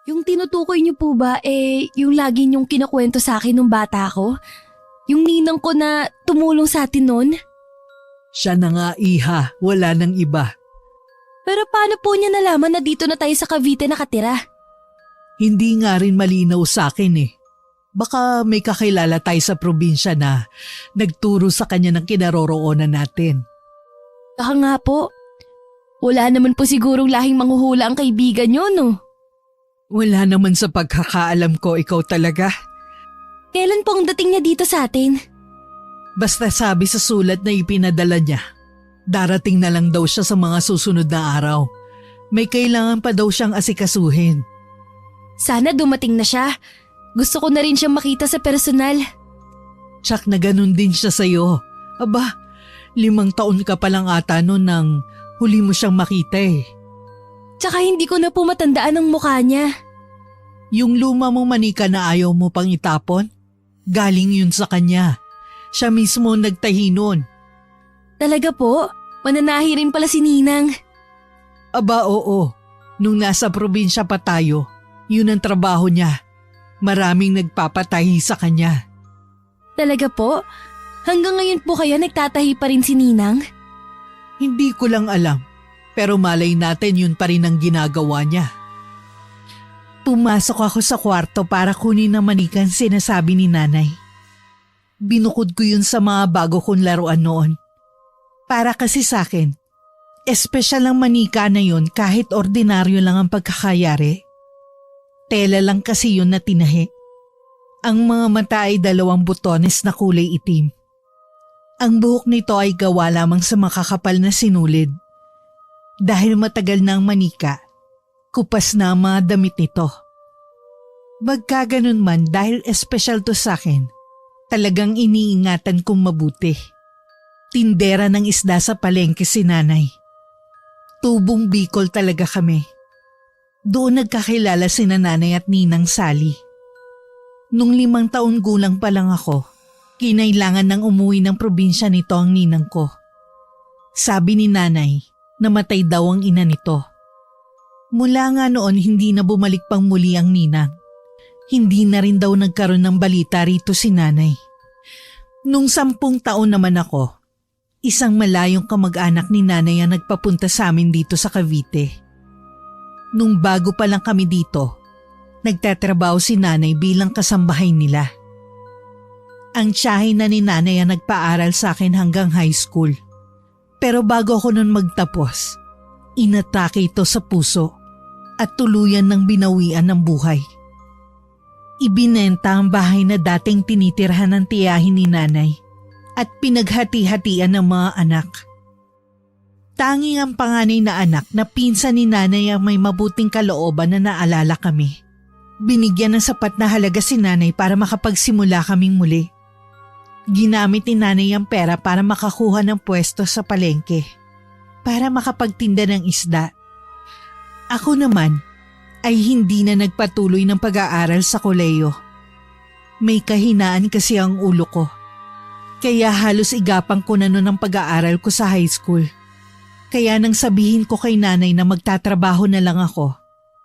Yung tinutukoy niyo po ba yung lagi niyong kinukwento sa akin nung bata ko? Yung ninang ko na tumulong sa atin nun? Siya na nga iha, wala nang iba. Pero paano po niya nalaman na dito na tayo sa Cavite nakatira? Hindi nga rin malinaw sa akin eh. Baka may kakilala tayo sa probinsya na nagturo sa kanya ng kinaroroonan natin. Baka nga po. Wala naman po sigurong lahing manghuhula ang kaibigan niyo, no? Wala naman sa pagkakaalam ko, ikaw talaga. Kailan po ang dating niya dito sa atin? Basta sabi sa sulat na ipinadala niya, darating na lang daw siya sa mga susunod na araw. May kailangan pa daw siyang asikasuhin. Sana dumating na siya. Gusto ko na rin siyang makita sa personal. Tsak na ganun din siya sa'yo. Aba, 5 taon ka pa lang ata noon nang huli mo siyang makita eh. Tsaka hindi ko na po matandaan ang mukha niya. Yung luma mong manika na ayaw mo pang itapon, galing yun sa kanya. Siya mismo nagtahi nun. Talaga po? Mananahi rin pala si Ninang. Aba oo, nung nasa probinsya pa tayo, yun ang trabaho niya. Maraming nagpapatahi sa kanya. Talaga po? Hanggang ngayon po kaya nagtatahi pa rin si Ninang? Hindi ko lang alam, pero malay natin yun pa rin ang ginagawa niya. Pumasok ako sa kwarto para kunin ang manikan sinasabi ni nanay. Binukod ko yun sa mga bago kong laruan noon. Para kasi sa akin, espesyal ang manika na yun kahit ordinaryo lang ang pagkakayari. Tela lang kasi yun na tinahi. Ang mga mata ay 2 butones na kulay itim. Ang buhok nito ay gawa lamang sa makakapal na sinulid. Dahil matagal na ang manika, kupas na ang mga damit nito. Magkaganon man dahil espesyal to sa akin, talagang iniingatan kong mabuti. Tindera ng isda sa palengke si nanay. Tubong Bicol talaga kami. Doon nagkakilala sina nanay at ninang Sally. Nung 5 taon gulang pa lang ako, kinailangan nang umuwi ng probinsya nito ang ninang ko. Sabi ni nanay, namatay daw ang ina nito. Mula nga noon hindi na bumalik pang muli ang ninang. Hindi na rin daw nagkaroon ng balita rito si nanay. Nung 10 taon naman ako, isang malayong kamag-anak ni nanay ang nagpapunta sa amin dito sa Cavite. Nung bago pa lang kami dito, nagtatrabaho si nanay bilang kasambahay nila. Ang tiyahin na ni nanay ang nagpaaral sa akin hanggang high school. Pero bago ako nun magtapos, inatake ito sa puso at tuluyan ng binawian ng buhay. Ibinenta ang bahay na dating tinitirhan ng tiyahin ni nanay at pinaghati-hatian ng mga anak. Tanging ang panganay na anak na pinsan ni nanay ang may mabuting kalooban na naalala kami. Binigyan ng sapat na halaga si nanay para makapagsimula kaming muli. Ginamit ni nanay ang pera para makakuha ng pwesto sa palengke, para makapagtinda ng isda. Ako naman ay hindi na nagpatuloy ng pag-aaral sa koleyo. May kahinaan kasi ang ulo ko, kaya halos igapang ko na noon ang pag-aaral ko sa high school. Kaya nang sabihin ko kay nanay na magtatrabaho na lang ako,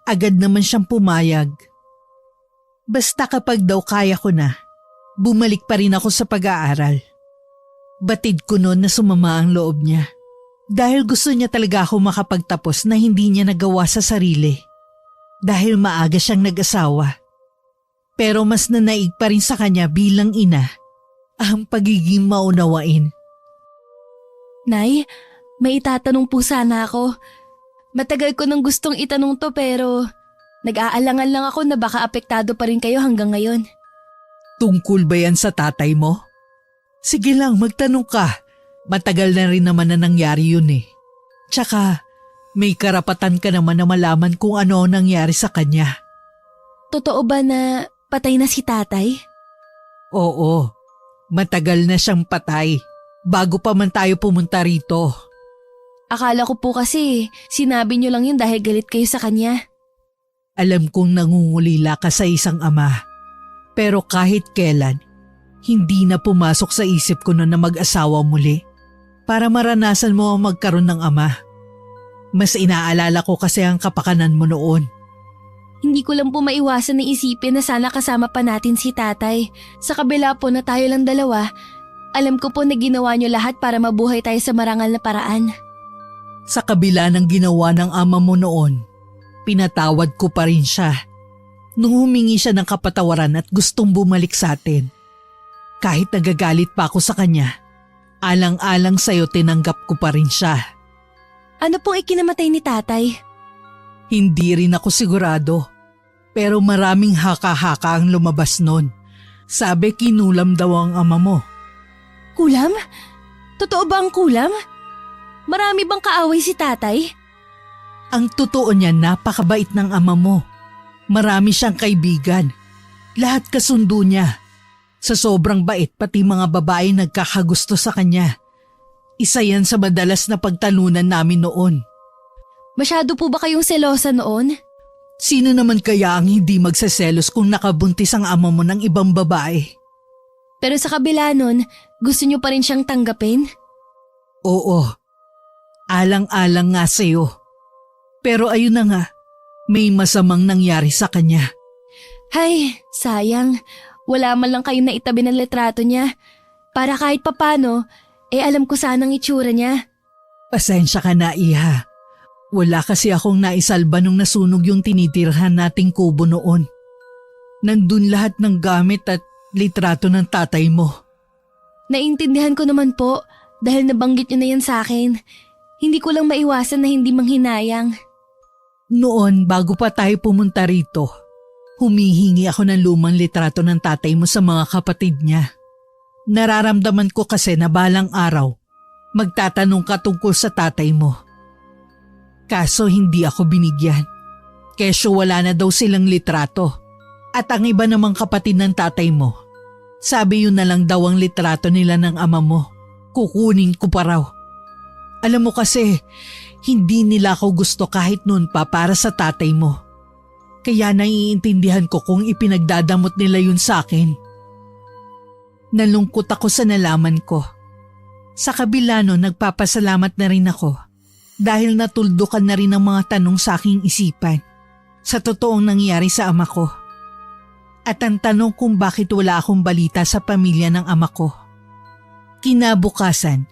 agad naman siyang pumayag. Basta kapag daw kaya ko na, bumalik pa rin ako sa pag-aaral. Batid ko noon na sumama ang loob niya. Dahil gusto niya talaga ako makapagtapos na hindi niya nagawa sa sarili. Dahil maaga siyang nag-asawa. Pero mas nanaig pa rin sa kanya bilang ina ang pagiging maunawain. Nay, may itatanong po sana ako. Matagal ko nang gustong itanong to pero nag-aalangan lang ako na baka apektado pa rin kayo hanggang ngayon. Tungkol ba yan sa tatay mo? Sige lang, magtanong ka. Matagal na rin naman na nangyari yun eh. Tsaka, may karapatan ka naman na malaman kung ano ang nangyari sa kanya. Totoo ba na patay na si tatay? Oo, matagal na siyang patay. Bago pa man tayo pumunta rito. Akala ko po kasi sinabi niyo lang yun dahil galit kayo sa kanya. Alam kong nangungulila ka sa isang ama. Pero kahit kailan, hindi na pumasok sa isip ko na mag-asawa muli para maranasan mo ang magkaroon ng ama. Mas inaalala ko kasi ang kapakanan mo noon. Hindi ko lang po maiwasan na isipin na sana kasama pa natin si tatay. Sa kabila po na tayo lang dalawa, alam ko po na ginawa niyo lahat para mabuhay tayo sa marangal na paraan. Sa kabila ng ginawa ng ama mo noon, pinatawad ko pa rin siya. Nung humingi siya ng kapatawaran at gustong bumalik sa atin. Kahit nagagalit pa ako sa kanya, alang-alang sa'yo tinanggap ko pa rin siya. Ano pong ikinamatay ni tatay? Hindi rin ako sigurado, pero maraming haka-haka ang lumabas nun. Sabi kinulam daw ang ama mo. Kulam? Totoo ba ang kulam? Marami bang kaaway si tatay? Ang totoo niya, napakabait ng ama mo. Marami siyang kaibigan. Lahat kasundo niya. Sa sobrang bait, pati mga babae nagkakagusto sa kanya. Isa yan sa madalas na pagtalunan namin noon. Masyado po ba kayong selosa noon? Sino naman kaya ang hindi magseselos kung nakabuntis ang ama mo ng ibang babae? Pero sa kabila nun, gusto niyo pa rin siyang tanggapin? Oo. Alang-alang nga sa'yo. Pero ayun na nga, may masamang nangyari sa kanya. Hay, sayang. Wala man lang kayo na itabi ng litrato niya. Para kahit papano, alam ko sanang itsura niya. Pasensya ka na, Iha. Wala kasi akong naisalba nung nasunog yung tinitirhan nating kubo noon. Nandun lahat ng gamit at litrato ng tatay mo. Naintindihan ko naman po dahil nabanggit niyo na yan sa akin. Hindi ko lang maiwasan na hindi manghinayang. Noon, bago pa tayo pumunta rito, humihingi ako ng lumang litrato ng tatay mo sa mga kapatid niya. Nararamdaman ko kasi na balang araw, magtatanong ka tungkol sa tatay mo. Kaso hindi ako binigyan. Kesyo wala na daw silang litrato. At ang iba namang kapatid ng tatay mo, sabi yun na lang daw ang litrato nila ng ama mo. Kukunin ko pa raw. Alam mo kasi, hindi nila ako gusto kahit noon pa para sa tatay mo. Kaya naiintindihan ko kung ipinagdadamot nila yun sa akin. Nalungkot ako sa nalaman ko. Sa kabila nun, nagpapasalamat na rin ako dahil natuldukan na rin ang mga tanong sa aking isipan sa totoong nangyari sa ama ko. At ang tanong kung bakit wala akong balita sa pamilya ng ama ko. Kinabukasan,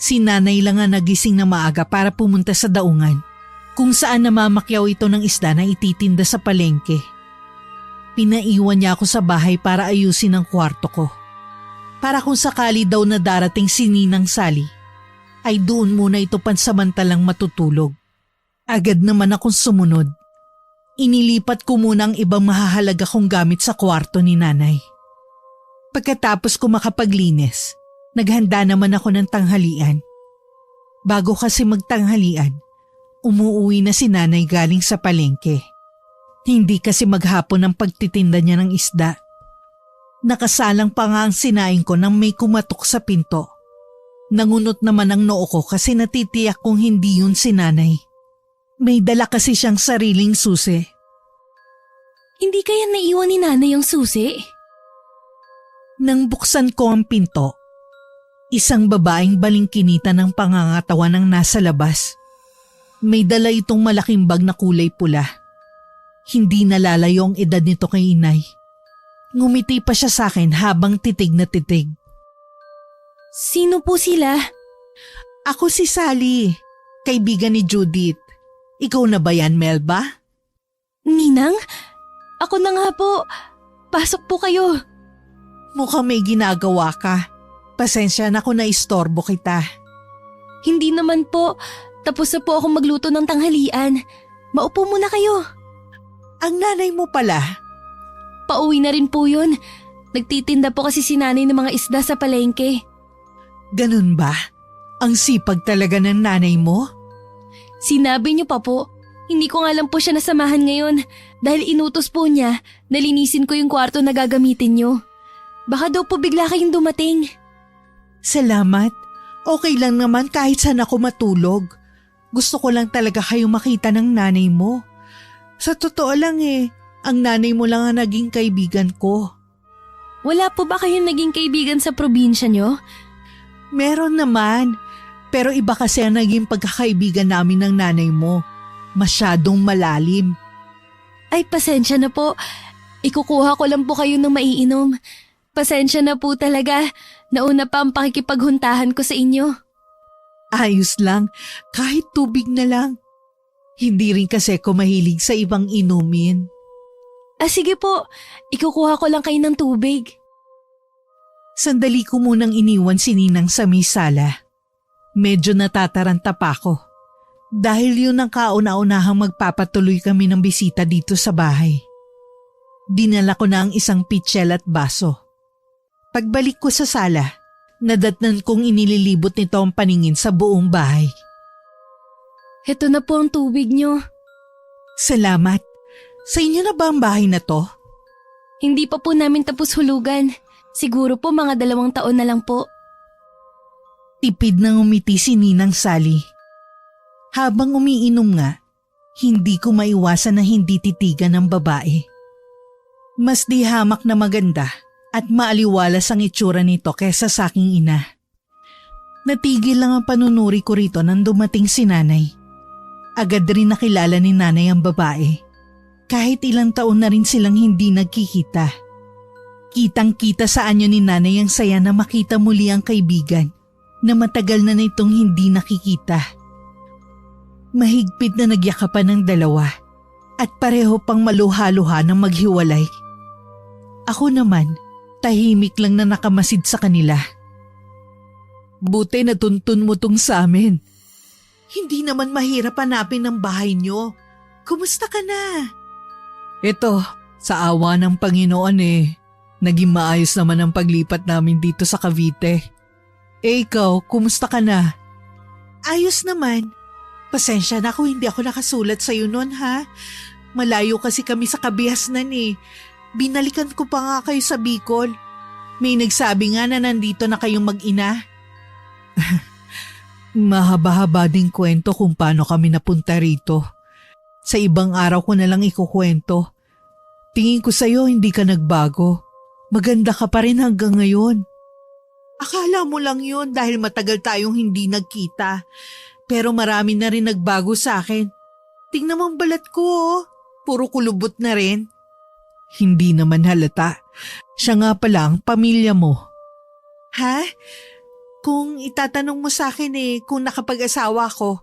si nanay lang ang nagising na maaga para pumunta sa daungan kung saan namamakyaw ito ng isda na ititinda sa palengke. Pinaiwan niya ako sa bahay para ayusin ang kwarto ko. Para kung sakali daw na darating si Ninang Sally, ay doon muna ito pansamantalang matutulog. Agad naman akong sumunod. Inilipat ko muna ang ibang mahahalaga kong gamit sa kwarto ni nanay. Pagkatapos ko makapaglinis, naghanda naman ako ng tanghalian. Bago kasi magtanghalian, umuuwi na si nanay galing sa palengke. Hindi kasi maghapon ang pagtitinda niya ng isda. Nakasalang pa nga ang sinaing ko nang may kumatok sa pinto. Nangunot naman ang noo ko kasi natitiyak kong hindi yun si nanay. May dala kasi siyang sariling susi. Hindi kaya naiwan ni nanay yung susi? Nang buksan ko ang pinto, isang babaeng balingkinita ng pangangatawan ang nasa labas. May dala itong malaking bag na kulay pula. Hindi nalalayo ang edad nito kay inay. Ngumiti pa siya sa akin habang titig na titig. Sino po sila? Ako si Sally, kaibigan ni Judith. Ikaw na ba yan, Melba? Ninang? Ako na nga po. Pasok po kayo. Mukhang may ginagawa ka. Pasensya na kung naistorbo kita. Hindi naman po. Tapos na po akong magluto ng tanghalian. Maupo muna kayo. Ang nanay mo pala. Pauwi na rin po yun. Nagtitinda po kasi si nanay ng mga isda sa palengke. Ganun ba? Ang sipag talaga ng nanay mo? Sinabi niyo pa po. Hindi ko nga lang po siya nasamahan ngayon dahil inutos po niya na linisin ko yung kwarto na gagamitin niyo. Baka daw po bigla kayong dumating. Salamat. Okay lang naman kahit saan ako matulog. Gusto ko lang talaga kayo makita ng nanay mo. Sa totoo lang ang nanay mo lang ang naging kaibigan ko. Wala po ba kayong naging kaibigan sa probinsya niyo? Meron naman. Pero iba kasi ang naging pagkakaibigan namin ng nanay mo. Masyadong malalim. Ay, pasensya na po. Ikukuha ko lang po kayo ng maiinom. Pasensya na po talaga. Nauna pa ang pakikipaghuntahan ko sa inyo. Ayos lang, kahit tubig na lang. Hindi rin kasi ako mahilig sa ibang inumin. Sige po, ikukuha ko lang kayo ng tubig. Sandali ko munang iniwan si Ninang sa may sala. Medyo natataranta pa ako. Dahil yun ang kauna-unahang magpapatuloy kami ng bisita dito sa bahay. Dinala ko na ang isang pitsyel at baso. Pagbalik ko sa sala, nadatnan kong inililibot nito ang paningin sa buong bahay. Heto na po ang tubig nyo. Salamat. Sa inyo na ba ang bahay na to? Hindi pa po namin tapos hulugan. Siguro po mga 2 taon na lang po. Tipid nang umiti si Ninang Sally. Habang umiinom nga, hindi ko maiwasan na hindi titigan ng babae. Mas di hamak na maganda at maaliwalas ang itsura nito kesa sa aking ina. Natigil lang ang panunuri ko rito nang dumating si nanay. Agad rin nakilala ni nanay ang babae. Kahit ilang taon na rin silang hindi nagkikita. Kitang-kita sa anyo ni nanay ang saya na makita muli ang kaibigan na matagal na nitong hindi nakikita. Mahigpit na nagyakapan ng dalawa at pareho pang maluha-luha ng maghiwalay. Ako naman, tahimik lang na nakamasid sa kanila. Buti natuntun mo tong sa amin. Hindi naman mahirap hanapin ang bahay nyo. Kumusta ka na? Ito, sa awa ng Panginoon naging maayos naman ang paglipat namin dito sa Cavite. Ikaw, kumusta ka na? Ayos naman. Pasensya na kung hindi ako nakasulat sa'yo noon ha. Malayo kasi kami sa Kabihasnan Binalikan ko pa nga kayo sa Bicol. May nagsabi nga na nandito na kayong mag-ina. Mahaba-haba ding kwento kung paano kami napunta rito. Sa ibang araw ko na lang ikukwento. Tingin ko sa'yo hindi ka nagbago. Maganda ka pa rin hanggang ngayon. Akala mo lang yun dahil matagal tayong hindi nagkita. Pero marami na rin nagbago sa akin. Tingnan mo ang balat ko Puro kulubot na rin. Hindi naman halata. Siya nga pala ang pamilya mo. Ha? Kung itatanong mo sa akin kung nakapag-asawa ko,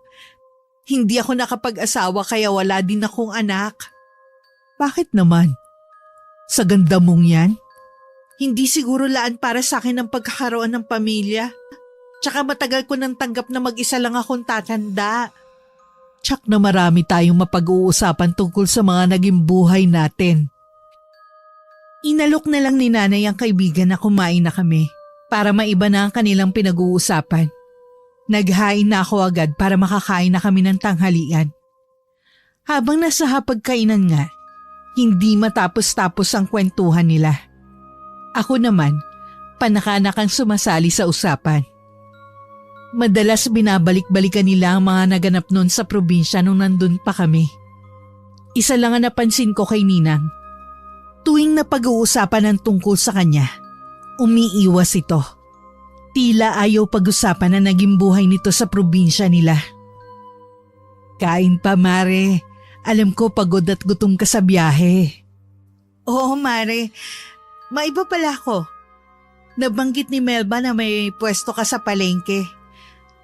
hindi ako nakapag-asawa kaya wala din akong anak. Bakit naman? Sa ganda mong yan? Hindi siguro laan para sa akin ang pagkakaroon ng pamilya. Tsaka matagal ko nang tanggap na mag-isa lang akong tatanda. Tsak na marami tayong mapag-uusapan tungkol sa mga naging buhay natin. Inalok na lang ni nanay ang kaibigan na kumain na kami para maiba na ang kanilang pinag-uusapan. Naghain na ako agad para makakain na kami ng tanghalian. Habang nasa hapagkainan nga, hindi matapos-tapos ang kwentuhan nila. Ako naman, panakanakang sumasali sa usapan. Madalas binabalik-balikan nila ang mga naganap noon sa probinsya nung nandun pa kami. Isa lang ang napansin ko kay Ninang. Tuwing napag-uusapan ang tungkol sa kanya, umiiwas ito. Tila ayaw pag-usapan na naging buhay nito sa probinsya nila. Kain pa, Mare. Alam ko pagod at gutom ka sa biyahe. Oo, Mare. Maiba pala ako. Nabanggit ni Melba na may pwesto ka sa palengke.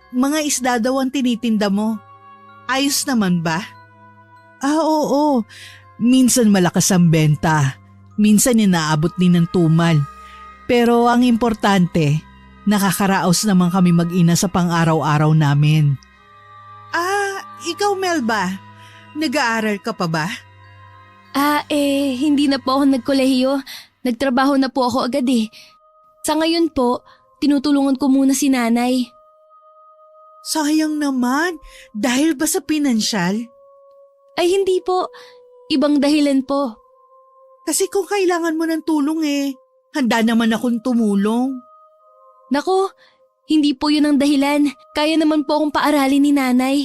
Mga isda daw ang tinitinda mo. Ayos naman ba? Oo. Minsan malakas ang benta. Minsan inaabot din ng tumal. Pero ang importante, nakakaraos naman kami mag-ina sa pang-araw-araw namin. Ikaw Melba, nag-aaral ka pa ba? Hindi na po ako nagkolehiyo. Nagtrabaho na po ako agad Sa ngayon po, tinutulungan ko muna si nanay. Sayang naman, dahil ba sa pinansyal? Ay hindi po, ibang dahilan po. Kasi kung kailangan mo ng tulong handa naman akong tumulong. Nako, hindi po yun ang dahilan. Kaya naman po akong paaralin ni nanay.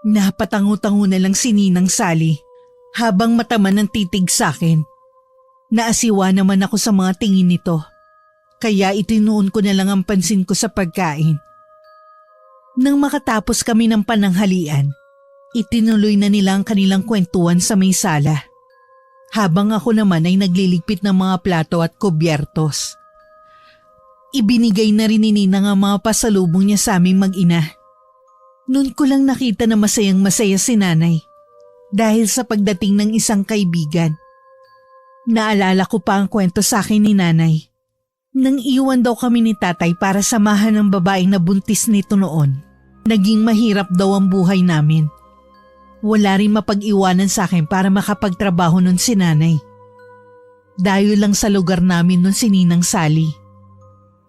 Napatango-tango na lang si Ninang Sally habang mataman ng titig sa akin. Naasiwa naman ako sa mga tingin nito. Kaya itinuon ko na lang ang pansin ko sa pagkain. Nang makatapos kami ng pananghalian, Itinuloy na nila ang kanilang kwentuhan sa may sala. Habang ako naman ay nagliligpit ng mga plato at kubyertos. Ibinigay na rin ni Ninang ang mga pasalubong niya sa aming mag-ina. Noon ko lang nakita na masayang masaya si Nanay dahil sa pagdating ng isang kaibigan. Naalala ko pa ang kwento sa akin ni Nanay. Nang iwan daw kami ni Tatay para samahan ng babaeng nabuntis nito noon, naging mahirap daw ang buhay namin. Wala rin mapag-iwanan sa akin para makapagtrabaho nun si Nanay. Dayo lang sa lugar namin nun si Ninang Sally.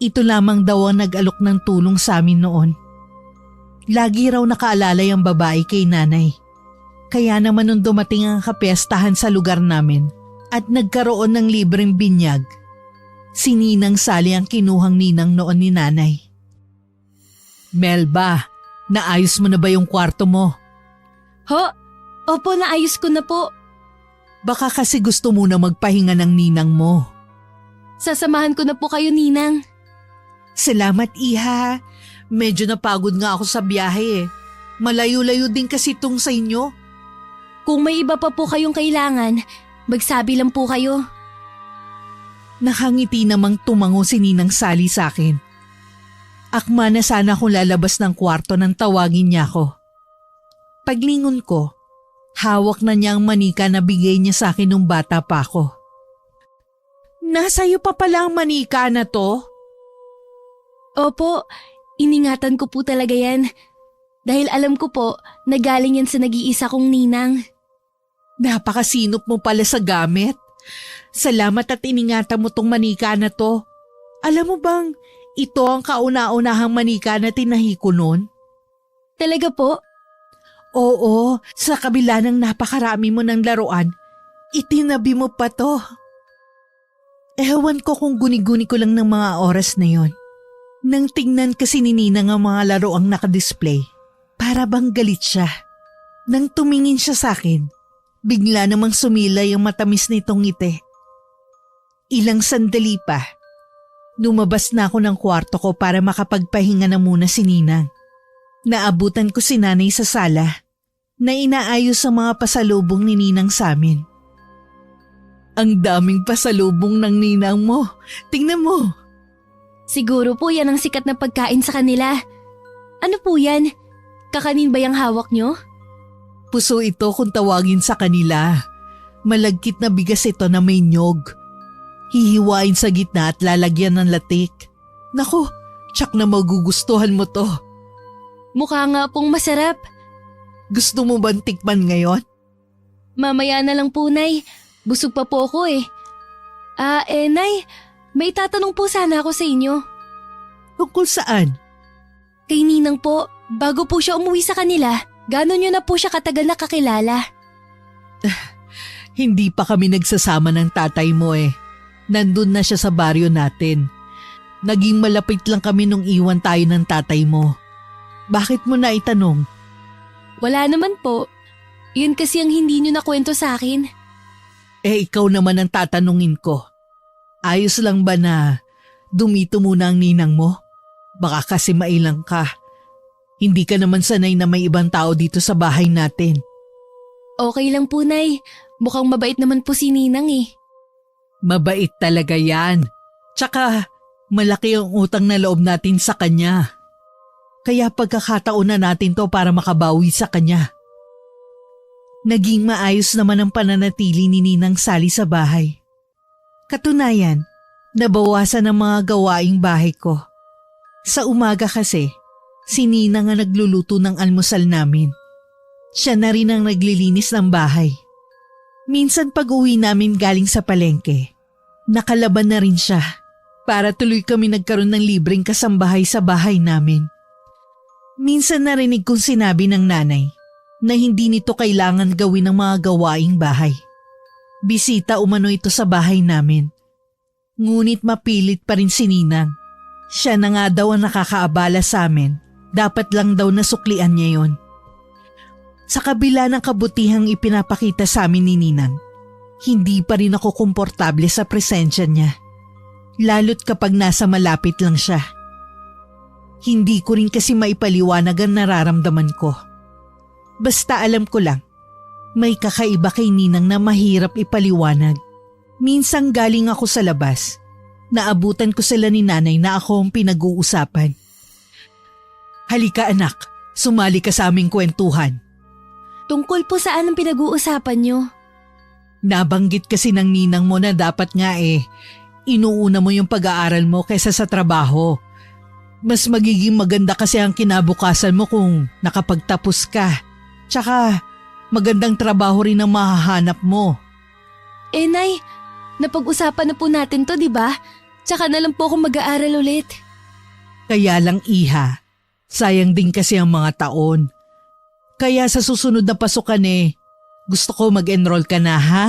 Ito lamang daw ang nag-alok ng tulong sa amin noon. Lagi raw nakaalalay ang babae kay Nanay. Kaya naman nung dumating ang kapiyastahan sa lugar namin at nagkaroon ng libreng binyag, si Ninang Sally ang kinuhang ninang noon ni Nanay. Melba, naayos mo na ba yung kwarto mo? Ho? Opo, naayos ko na po. Baka kasi gusto mo na magpahinga ng ninang mo. Sasamahan ko na po kayo, Ninang. Salamat, Iha. Medyo napagod nga ako sa biyahe eh. Malayo-layo din kasi itong sa inyo. Kung may iba pa po kayong kailangan, magsabi lang po kayo. Nakangiti namang tumango si Ninang Sally sa akin. Akma na sana akong lalabas ng kwarto nang tawagin niya ako. Paglingon ko, hawak na niya ang manika na bigay niya sa akin nung bata pa ako. Nasa iyo pa pala ang manika na to? Opo, iningatan ko po talaga yan. Dahil alam ko po, nagaling yan sa nag-iisa kong ninang. Napakasinop mo pala sa gamit. Salamat at iningatan mo tong manika na to. Alam mo bang, ito ang kauna-unahang manika na tinahi ko noon? Talaga po? Oo, sa kabila ng napakarami mo ng laruan, itinabi mo pa to. Ewan ko kung guni-guni ko lang ng mga oras na yon. Nang tingnan kasi ni Ninang ang mga laruang nakadisplay, para bang galit siya. Nang tumingin siya sa akin, bigla namang sumilay ang matamis nitong ngiti. Ilang sandali pa, lumabas na ako ng kwarto ko para makapagpahinga na muna si Ninang. Naabutan ko si Nanay sa sala na inaayos ang mga pasalubong ni Ninang sa amin. Ang daming pasalubong ng Ninang mo. Tingnan mo. Siguro po yan ang sikat na pagkain sa kanila. Ano po yan? Kakanin ba yung hawak nyo? Puso ito kung tawagin sa kanila. Malagkit na bigas ito na may nyog. Hihiwain sa gitna at lalagyan ng latik. Naku, tsak na magugustuhan mo to. Mukha nga pong masarap. Gusto mo bang tikman ngayon? Mamaya na lang po, Nay. Busog pa po ako eh. Nay, may tatanong po sana ako sa inyo. Tungkol saan? Kay Ninang po, bago po siya umuwi sa kanila, gano'n nyo na po siya katagal nakakilala? Hindi pa kami nagsasama ng tatay mo eh. Nandun na siya sa baryo natin. Naging malapit lang kami nung iwan tayo ng tatay mo. Bakit mo na itanong? Wala naman po. Yun kasi ang hindi nyo nakwento sa akin. Ikaw naman ang tatanungin ko. Ayos lang ba na dumito muna ang ninang mo? Baka kasi mailang ka. Hindi ka naman sanay na may ibang tao dito sa bahay natin. Okay lang po, Nay. Mukhang mabait naman po si Ninang eh. Mabait talaga yan. Tsaka malaki ang utang na loob natin sa kanya. Kaya pagkakataon na natin to para makabawi sa kanya. Naging maayos naman ang pananatili ni Ninang Sally sa bahay. Katunayan, nabawasan ang mga gawaing bahay ko. Sa umaga kasi, si Ninang ang nagluluto ng almusal namin. Siya na rin ang naglilinis ng bahay. Minsan pag uwi namin galing sa palengke, nakalaban na rin siya para tuloy kami nagkaroon ng libreng kasambahay sa bahay namin. Minsan narinig kong sinabi ng nanay na hindi nito kailangan gawin ng mga gawaing bahay. Bisita umano ito sa bahay namin. Ngunit mapilit pa rin si Ninang. Siya na nga daw ang nakakaabala sa amin. Dapat lang daw nasuklian niya yon. Sa kabila ng kabutihang ipinapakita sa amin ni Ninang, hindi pa rin ako komportable sa presensya niya. Lalo't kapag nasa malapit lang siya. Hindi ko rin kasi maipaliwanag ang nararamdaman ko. Basta alam ko lang, may kakaiba kay Ninang na mahirap ipaliwanag. Minsang galing ako sa labas. Naabutan ko sila ni Nanay na ako ang pinag-uusapan. Halika anak, sumali ka sa aming kwentuhan. Tungkol po saan ang pinag-uusapan nyo? Nabanggit kasi ng ninang mo na dapat nga inuuna mo yung pag-aaral mo kaysa sa trabaho. Mas magiging maganda kasi ang kinabukasan mo kung nakapagtapos ka. Tsaka magandang trabaho rin ang mahahanap mo. Nay, napag-usapan na po natin to, di ba? Tsaka na lang po ako mag-aaral ulit. Kaya lang iha, sayang din kasi ang mga taon. Kaya sa susunod na pasukan gusto ko mag-enroll ka na ha?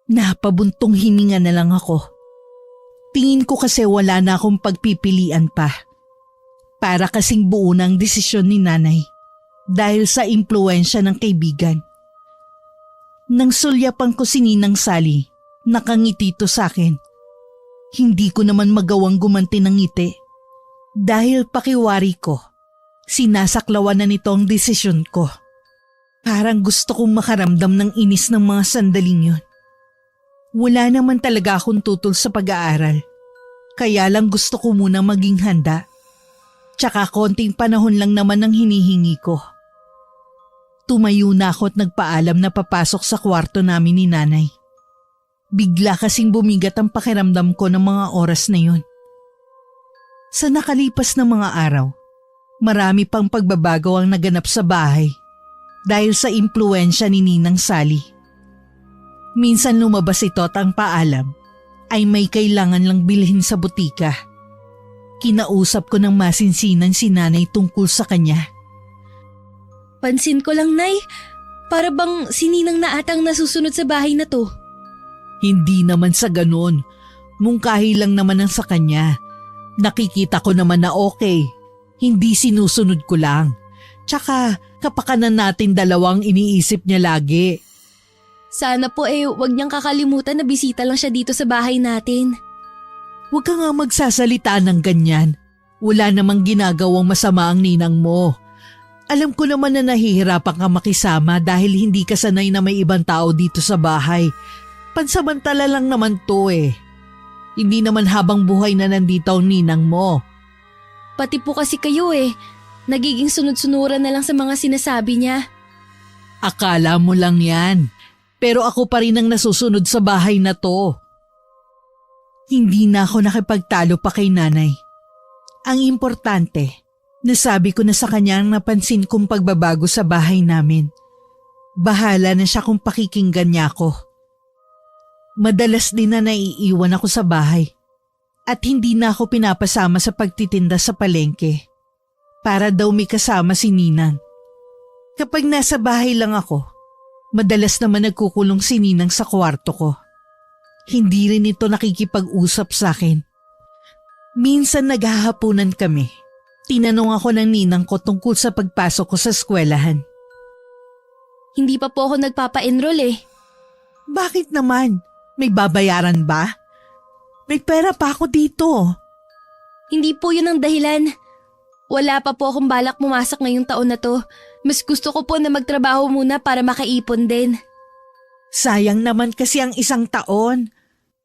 Napabuntong hininga na lang ako. Tingin ko kasi wala na akong pagpipilian pa. Para kasing buo na ang desisyon ni Nanay dahil sa impluensya ng kaibigan. Nang sulyapan ko si Ninang Sally, nakangiti to sa akin. Hindi ko naman magawang gumanti ng ngiti. Dahil pakiwari ko, sinasaklawan na nito ang desisyon ko. Parang gusto kong makaramdam ng inis ng mga sandaling yun. Wala naman talaga akong tutol sa pag-aaral. Kaya lang gusto ko muna maging handa. Tsaka konting panahon lang naman ang hinihingi ko. Tumayo na ako at nagpaalam na papasok sa kwarto namin ni Nanay. Bigla kasing bumigat ang pakiramdam ko ng mga oras na yun. Sa nakalipas na mga araw, marami pang pagbabago ang naganap sa bahay dahil sa impluensya ni Ninang Sally. Minsan lumabas ito at ang paalam ay may kailangan lang bilhin sa butika. Kinausap ko ng masinsinan si Nanay tungkol sa kanya. Pansin ko lang, Nay. Para bang sininang na atang nasusunod sa bahay na to. Hindi naman sa ganun. Mungkahi lang naman ang sa kanya. Nakikita ko naman na okay. Hindi sinusunod ko lang. Tsaka kapakanan natin dalawang iniisip niya lagi. Sana po wag niyang kakalimutan na bisita lang siya dito sa bahay natin. Huwag ka nga magsasalita ng ganyan. Wala namang ginagawang masama ang ninang mo. Alam ko naman na nahihirapan ka makisama dahil hindi ka sanay na may ibang tao dito sa bahay. Pansamantala lang naman to Hindi naman habang buhay na nandito ang ninang mo. Pati po kasi kayo nagiging sunod-sunuran na lang sa mga sinasabi niya. Akala mo lang yan. Pero ako pa rin ang nasusunod sa bahay na to. Hindi na ako nakipagtalo pa kay Nanay. Ang importante, nasabi ko na sa kanya ang napansin kong pagbabago sa bahay namin. Bahala na siya kung pakikinggan niya ako. Madalas din na naiiwan ako sa bahay at hindi na ako pinapasama sa pagtitinda sa palengke para daw may kasama si Ninang. Kapag nasa bahay lang ako, madalas naman nagkukulong si Ninang sa kwarto ko. Hindi rin ito nakikipag-usap sa akin. Minsan naghahapunan kami. Tinanong ako ng ninang ko tungkol sa pagpasok ko sa eskwelahan. Hindi pa po ako nagpapa-enroll Bakit naman? May babayaran ba? May pera pa ako dito. Hindi po yun ang dahilan. Wala pa po akong balak pumasok ngayong taon na to. Mas gusto ko po na magtrabaho muna para makaipon din. Sayang naman kasi ang isang taon.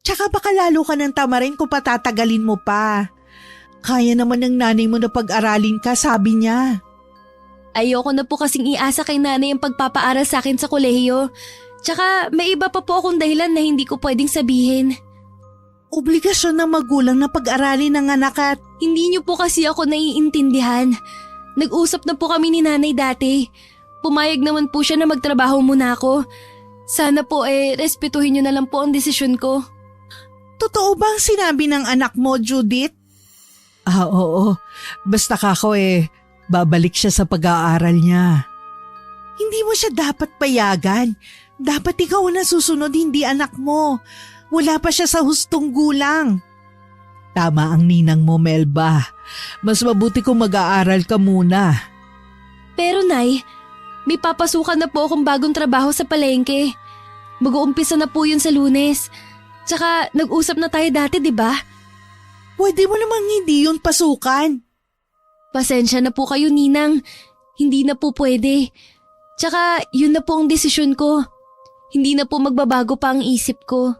Tsaka baka lalo ka ng tamarin kung patatagalin mo pa. Kaya naman ng nanay mo na pag-aralin ka, sabi niya. Ayoko na po kasing iasa kay nanay ang pagpapaaral sa akin sa kolehiyo. Tsaka may iba pa po akong dahilan na hindi ko pwedeng sabihin. Obligasyon ng magulang na pag-aralin ng anak at… Hindi niyo po kasi ako naiintindihan. Nag-usap na po kami ni nanay dati. Pumayag naman po siya na magtrabaho muna ako. Sana po respetuhin niyo na lang po ang desisyon ko. Totoo ba ang sinabi ng anak mo, Judith? Oo. Basta kako babalik siya sa pag-aaral niya. Hindi mo siya dapat payagan. Dapat ikaw na susunod, hindi anak mo. Wala pa siya sa hustong gulang. Tama ang ninang mo, Melba. Mas mabuti kung mag-aaral ka muna. Pero Nay, may papasukan na po akong bagong trabaho sa palengke. Mag-uumpisa na po yun sa Lunes. Tsaka nag-usap na tayo dati, di ba? Pwede mo namang hindi yun pasukan. Pasensya na po kayo, Ninang. Hindi na po pwede. Tsaka yun na po ang desisyon ko. Hindi na po magbabago pa ang isip ko.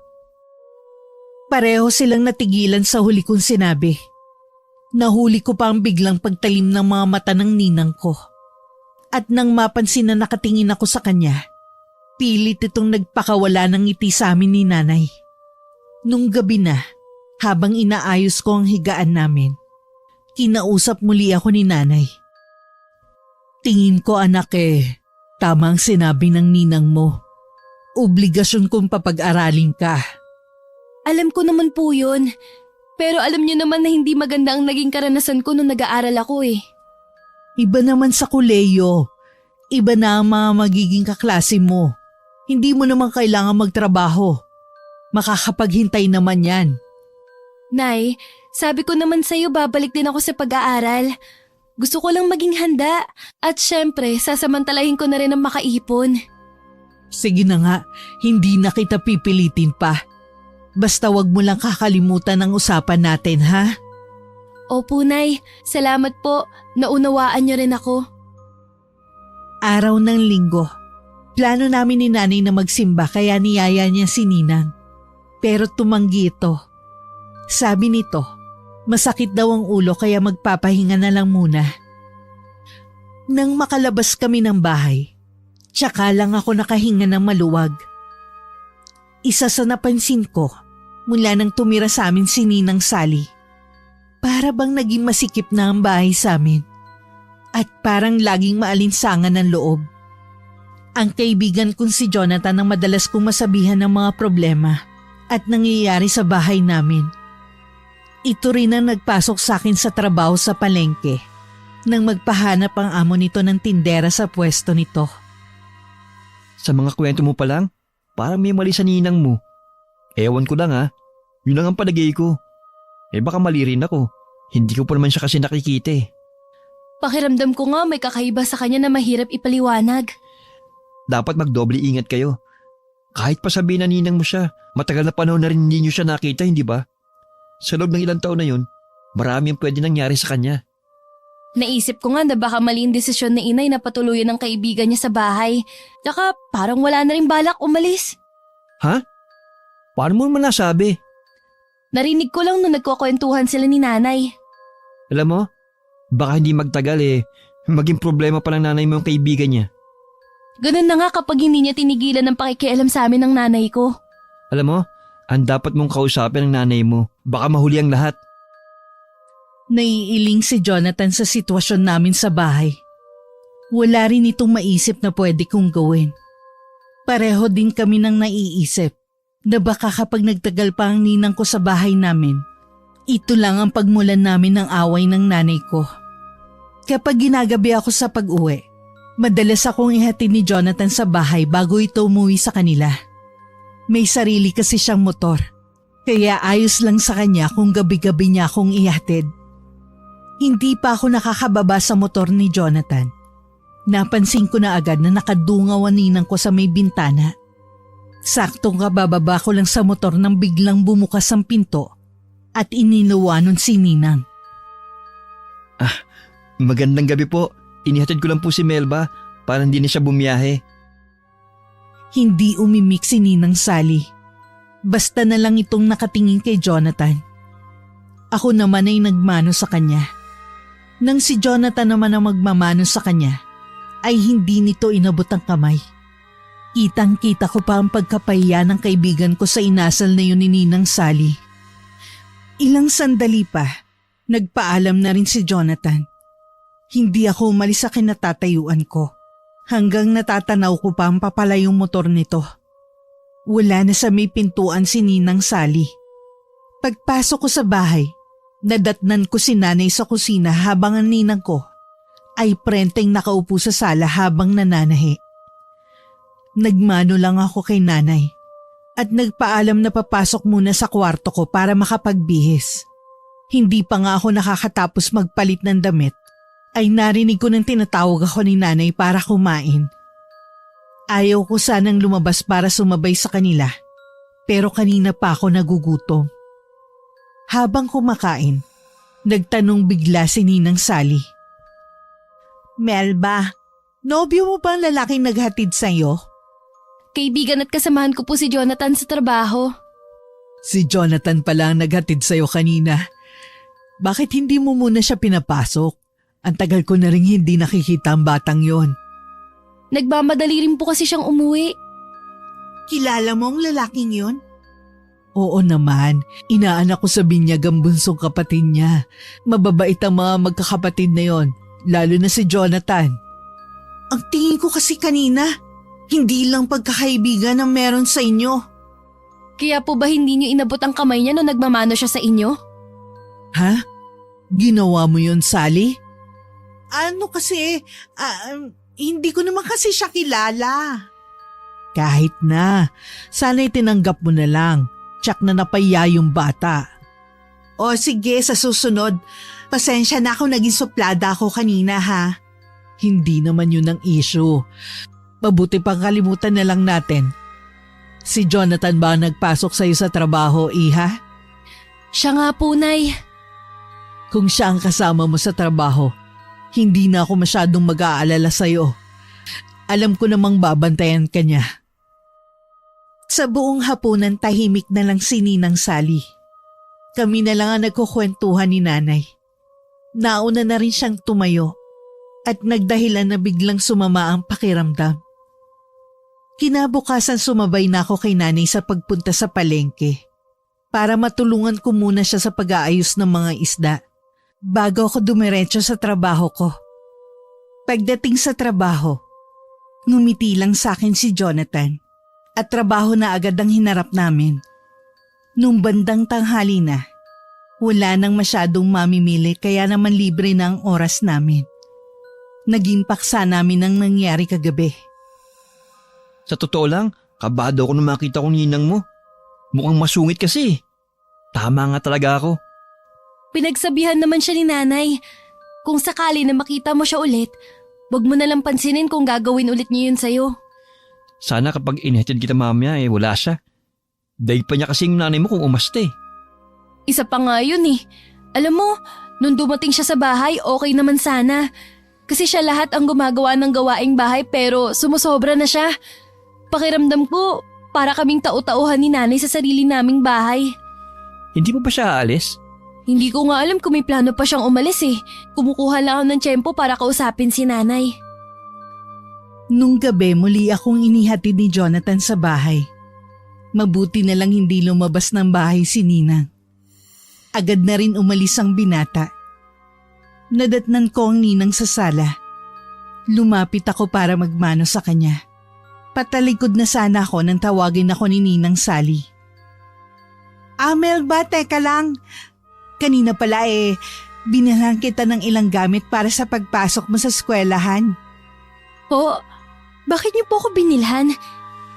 Pareho silang natigilan sa huli kong sinabi. Nahuli ko pa ang biglang pagtalim ng mga mata ng ninang ko. At nang mapansin na nakatingin ako sa kanya, pilit itong nagpakawala ng ngiti sa amin ni nanay. Nung gabi na, habang inaayos ko ang higaan namin, kinausap muli ako ni nanay. Tingin ko anak tama ang sinabi ng ninang mo. Obligasyon kong papag-aralin ka. Alam ko naman po yun. Pero alam niyo naman na hindi maganda ang naging karanasan ko nung nag-aaral ako eh. Iba naman sa kolehiyo. Iba na ang mga magiging kaklase mo. Hindi mo naman kailangan magtrabaho. Makakapaghintay naman yan. Nay, sabi ko naman sa'yo babalik din ako sa pag-aaral. Gusto ko lang maging handa at syempre sasamantalahin ko na rin ang makaipon. Sige na nga, hindi na kita pipilitin pa. Basta wag mo lang kakalimutan ang usapan natin ha? Opo, Nay. Salamat po. Naunawaan niyo rin ako. Araw ng linggo. Plano namin ni nanay na magsimba kaya niyaya niya si Ninang. Pero tumanggi ito. Sabi nito, masakit daw ang ulo kaya magpapahinga na lang muna. Nang makalabas kami ng bahay, tsaka lang ako nakahinga ng maluwag. Isa sa napansin ko mula nang tumira sa amin si Ninang Sally. Para bang naging masikip na ang bahay sa amin at parang laging maalinsangan ng loob. Ang kaibigan kong si Jonathan ang madalas kong masabihan ng mga problema at nangyayari sa bahay namin. Ito rin ang nagpasok sa akin sa trabaho sa palengke nang magpahanap ang amo nito ng tindera sa pwesto nito. Sa mga kwento mo pa lang, parang may mali sa ninang mo. Ewan ko lang yun lang ang palagay ko. Baka mali rin ako. Hindi ko pa naman siya kasi nakikita eh. Pakiramdam ko nga may kakaiba sa kanya na mahirap ipaliwanag. Dapat magdoble ingat kayo. Kahit pa sabihin na ninang mo siya, matagal na panahon na rin hindi niyo siya nakita, hindi ba? Sa loob ng ilang taon na yun, marami ang pwede nangyari sa kanya. Naisip ko nga na baka mali ang desisyon ni inay na patuluyan ng kaibigan niya sa bahay. Tsaka parang wala na rin balak umalis. Ha? Paano mo naman nasabi? Narinig ko lang nung nagkukwentuhan sila ni nanay. Alam mo, baka hindi magtagal maging problema pa ng nanay mo yung kaibigan niya. Ganun na nga kapag hindi niya tinigilan ng pakikialam sa amin ng nanay ko. Alam mo, ang dapat mong kausapin ng nanay mo. Baka mahuli ang lahat. Naiiling si Jonathan sa sitwasyon namin sa bahay. Wala rin itong maisip na pwede kong gawin. Pareho din kami nang naiisip na baka kapag nagtagal pa ang ninang ko sa bahay namin, ito lang ang pagmulan namin ng away ng nanay ko. Kapag ginagabi ako sa pag-uwi, madalas akong ihatid ni Jonathan sa bahay bago ito umuwi sa kanila. May sarili kasi siyang motor, kaya ayos lang sa kanya kung gabi-gabi niya akong ihatid. Hindi pa ako nakakababa sa motor ni Jonathan. Napansin ko na agad na nakadungaw ang ninang ko sa may bintana. Saktong kabababa ko lang sa motor nang biglang bumukas ang pinto at inilawanon si Ninang. Magandang gabi po. Inihatid ko lang po si Melba para hindi na siya bumiyahe. Hindi umimik si Ninang Sally. Basta na lang itong nakatingin kay Jonathan. Ako naman ay nagmano sa kanya. Nang si Jonathan naman ang magmamano sa kanya, ay hindi nito inabot ang kamay. Kitang-kita ko pa ang pagkapahiya ng kaibigan ko sa inasal na yun ni Ninang Sally. Ilang sandali pa, nagpaalam na rin si Jonathan. Hindi ako umalis sa kinatatayuan ko. Hanggang natatanaw ko pa ang papalayong motor nito. Wala na sa may pintuan si Ninang Sally. Pagpasok ko sa bahay, nadatnan ko si nanay sa kusina habang ang ninang ko ay prenteng nakaupo sa sala habang nananahi. Nagmano lang ako kay nanay at nagpaalam na papasok muna sa kwarto ko para makapagbihis. Hindi pa nga ako nakakatapos magpalit ng damit ay narinig ko nang tinatawag ako ni nanay para kumain. Ayaw ko sanang lumabas para sumabay sa kanila pero kanina pa ako nagugutom. Habang kumakain, nagtanong bigla si Ninang Sally. Melba, nobyo mo ba ang lalaking naghatid sa'yo? Kaibigan at kasamahan ko po si Jonathan sa trabaho. Si Jonathan pala ang naghatid sa'yo kanina. Bakit hindi mo muna siya pinapasok? Ang tagal ko na rin hindi nakikita ang batang yon. Nagmamadali rin po kasi siyang umuwi. Kilala mo ang lalaking yon? Oo naman, inaanak ko sa binyag ang bunsong kapatid niya. Mababait ang mga magkakapatid na yon, lalo na si Jonathan. Ang tingin ko kasi kanina, hindi lang pagkakaibigan ang meron sa inyo. Kaya po ba hindi niyo inabot ang kamay niya nung nagmamano siya sa inyo? Ha? Ginawa mo yon, Sally? Ano kasi, hindi ko naman kasi siya kilala. Kahit na, sana'y tinanggap mo na lang. Tsak na napaya yung bata. O sige, sa susunod, pasensya na ako naging suplada ako kanina ha. Hindi naman yun ang issue. Mabuti pang kalimutan na lang natin. Si Jonathan ba ang nagpasok sa'yo sa trabaho, Iha? Siya nga po, Nay. Kung siya ang kasama mo sa trabaho, hindi na ako masyadong mag-aalala sa'yo. Alam ko namang babantayan ka niya. Sa buong hapunan tahimik na lang si Ninang Sally. Kami na lang ang nagkukwentuhan ni Nanay. Nauna na rin siyang tumayo at nagdahilan na biglang sumama ang pakiramdam. Kinabukasan sumabay na ako kay Nanay sa pagpunta sa palengke para matulungan ko muna siya sa pag-aayos ng mga isda bago ako dumiretso sa trabaho ko. Pagdating sa trabaho, ngumiti lang sa akin si Jonathan. At trabaho na agad ang hinarap namin. Nung bandang tanghali na, wala nang masyadong mamimili kaya naman libre na ang oras namin. Naging paksa namin ang nangyari kagabi. Sa totoo lang, kabado ako nung makita kong ninang mo. Mukhang masungit kasi. Tama nga talaga ako. Pinagsabihan naman siya ni Nanay. Kung sakali na makita mo siya ulit, wag mo nalang pansinin kung gagawin ulit niya yun sa'yo. Sana kapag inihatid kita mamaya wala siya. Dahil pa niya kasing nanay mo kung umaste. Isa pa nga yun eh. Alam mo, nung dumating siya sa bahay, okay naman sana. Kasi siya lahat ang gumagawa ng gawaing bahay pero sumusobra na siya. Pakiramdam ko, para kaming tau-tauhan ni Nanay sa sarili naming bahay. Hindi mo ba siya aalis? Hindi ko nga alam kung may plano pa siyang umalis eh. Kumukuha lang ako ng tiyempo para kausapin si Nanay. Nung gabi muli akong inihatid ni Jonathan sa bahay. Mabuti na lang hindi lumabas ng bahay si Ninang. Agad na rin umalis ang binata. Nadatnan ko ang Ninang sa sala. Lumapit ako para magmano sa kanya. Patalikod na sana ako nang tawagin ako ni Ninang Sally. Melba, teka lang. Kanina pala binalang kita ng ilang gamit para sa pagpasok mo sa eskwelahan. Po, bakit niyo po ako binilhan?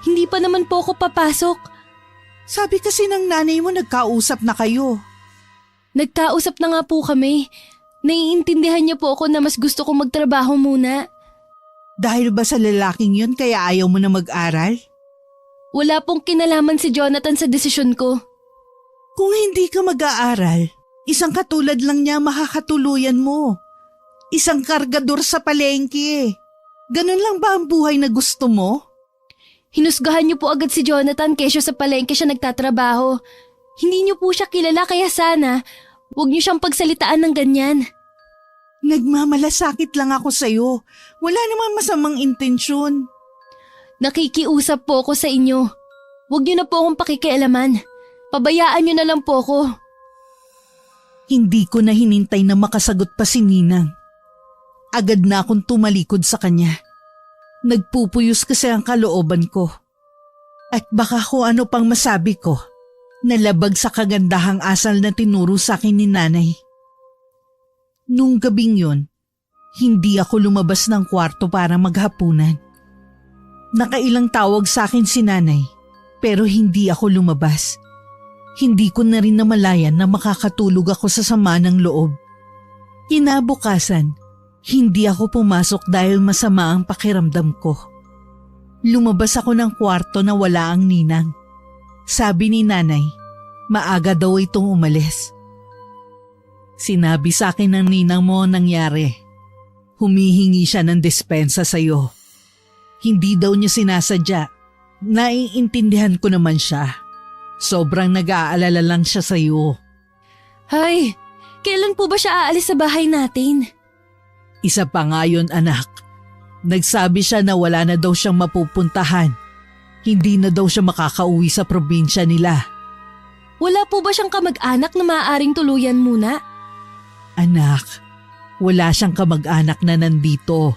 Hindi pa naman po ako papasok. Sabi kasi ng nanay mo nagkausap na kayo. Nagkausap na nga po kami. Naiintindihan niya po ako na mas gusto kong magtrabaho muna. Dahil ba sa lalaking yun kaya ayaw mo na mag-aral? Wala pong kinalaman si Jonathan sa desisyon ko. Kung hindi ka mag-aaral, isang katulad lang niya makakatuluyan mo. Isang kargador sa palengke. Ganun lang ba ang buhay na gusto mo? Hinusgahan niyo po agad si Jonathan kesyo sa palengke siya nagtatrabaho. Hindi niyo po siya kilala kaya sana, huwag niyo siyang pagsalitaan ng ganyan. Nagmamalasakit lang ako sa'yo. Wala namang masamang intensyon. Nakikiusap po ako sa inyo. Huwag niyo na po akong pakikialaman. Pabayaan niyo na lang po ako. Hindi ko na hinintay na makasagot pa si Ninang. Agad na akong tumalikod sa kanya. Nagpupuyos kasi ang kalooban ko. At baka kung ano pang masabi ko, nalabag sa kagandahang asal na tinuro sa akin ni Nanay. Nung gabing yun, hindi ako lumabas ng kwarto para maghapunan. Nakailang tawag sa akin si Nanay, pero hindi ako lumabas. Hindi ko na rin namalayan na makakatulog ako sa sama ng loob. Kinabukasan, hindi ako pumasok dahil masama ang pakiramdam ko. Lumabas ako ng kwarto na wala ang Ninang. Sabi ni Nanay, maaga daw itong umalis. Sinabi sa akin ng Ninang mo ang nangyari. Humihingi siya ng dispensa sa'yo. Hindi daw niya sinasadya. Naiintindihan ko naman siya. Sobrang nag-aalala lang siya sa'yo. Hay, kailan po ba siya aalis sa bahay natin? Isa pa nga yun, anak. Nagsabi siya na wala na daw siyang mapupuntahan. Hindi na daw siya makakauwi sa probinsya nila. Wala po ba siyang kamag-anak na maaaring tuluyan muna? Anak, wala siyang kamag-anak na nandito.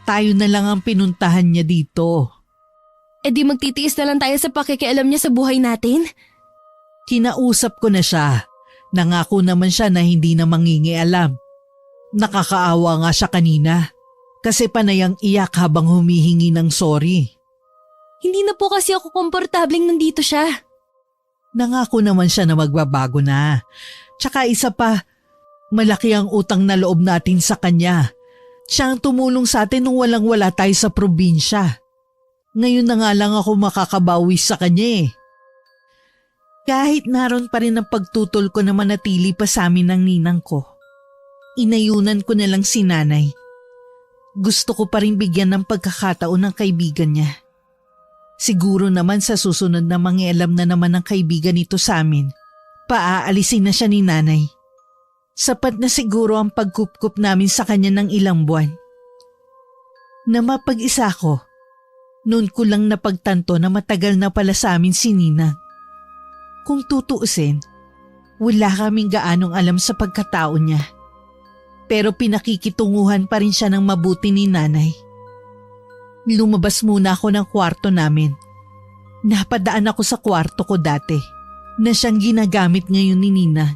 Tayo na lang ang pinuntahan niya dito. E di magtitiis na lang tayo sa pakikialam niya sa buhay natin? Kinausap ko na siya. Nangako naman siya na hindi na mangingialam. Nakakaawa nga siya kanina. Kasi panayang iyak habang humihingi ng sorry. Hindi na po kasi ako komportableng nandito siya. Nangako naman siya na magbabago na. Tsaka isa pa, malaki ang utang na loob natin sa kanya. Siya ang tumulong sa atin nung walang-wala tayo sa probinsya. Ngayon na nga lang ako makakabawi sa kanya eh. Kahit naroon pa rin ang pagtutol ko na manatili pa sa amin ng ninang ko. Inayunan ko na lang si nanay. Gusto ko pa rin bigyan ng pagkakataon ng kaibigan niya. Siguro naman sa susunod na mangialam na naman ng kaibigan nito sa amin, paaalisin na siya ni nanay. Sapat na siguro ang pagkupkup namin sa kanya ng ilang buwan. Na mapag-isa ko, noon ko lang napagtanto na matagal na pala sa amin si Ninang. Kung tutuusin, wala kaming gaanong alam sa pagkatao niya. Pero pinakikitunguhan pa rin siya ng mabuti ni nanay. Lumabas muna ako ng kwarto namin. Napadaan ako sa kwarto ko dati na siyang ginagamit ngayon ni Nina.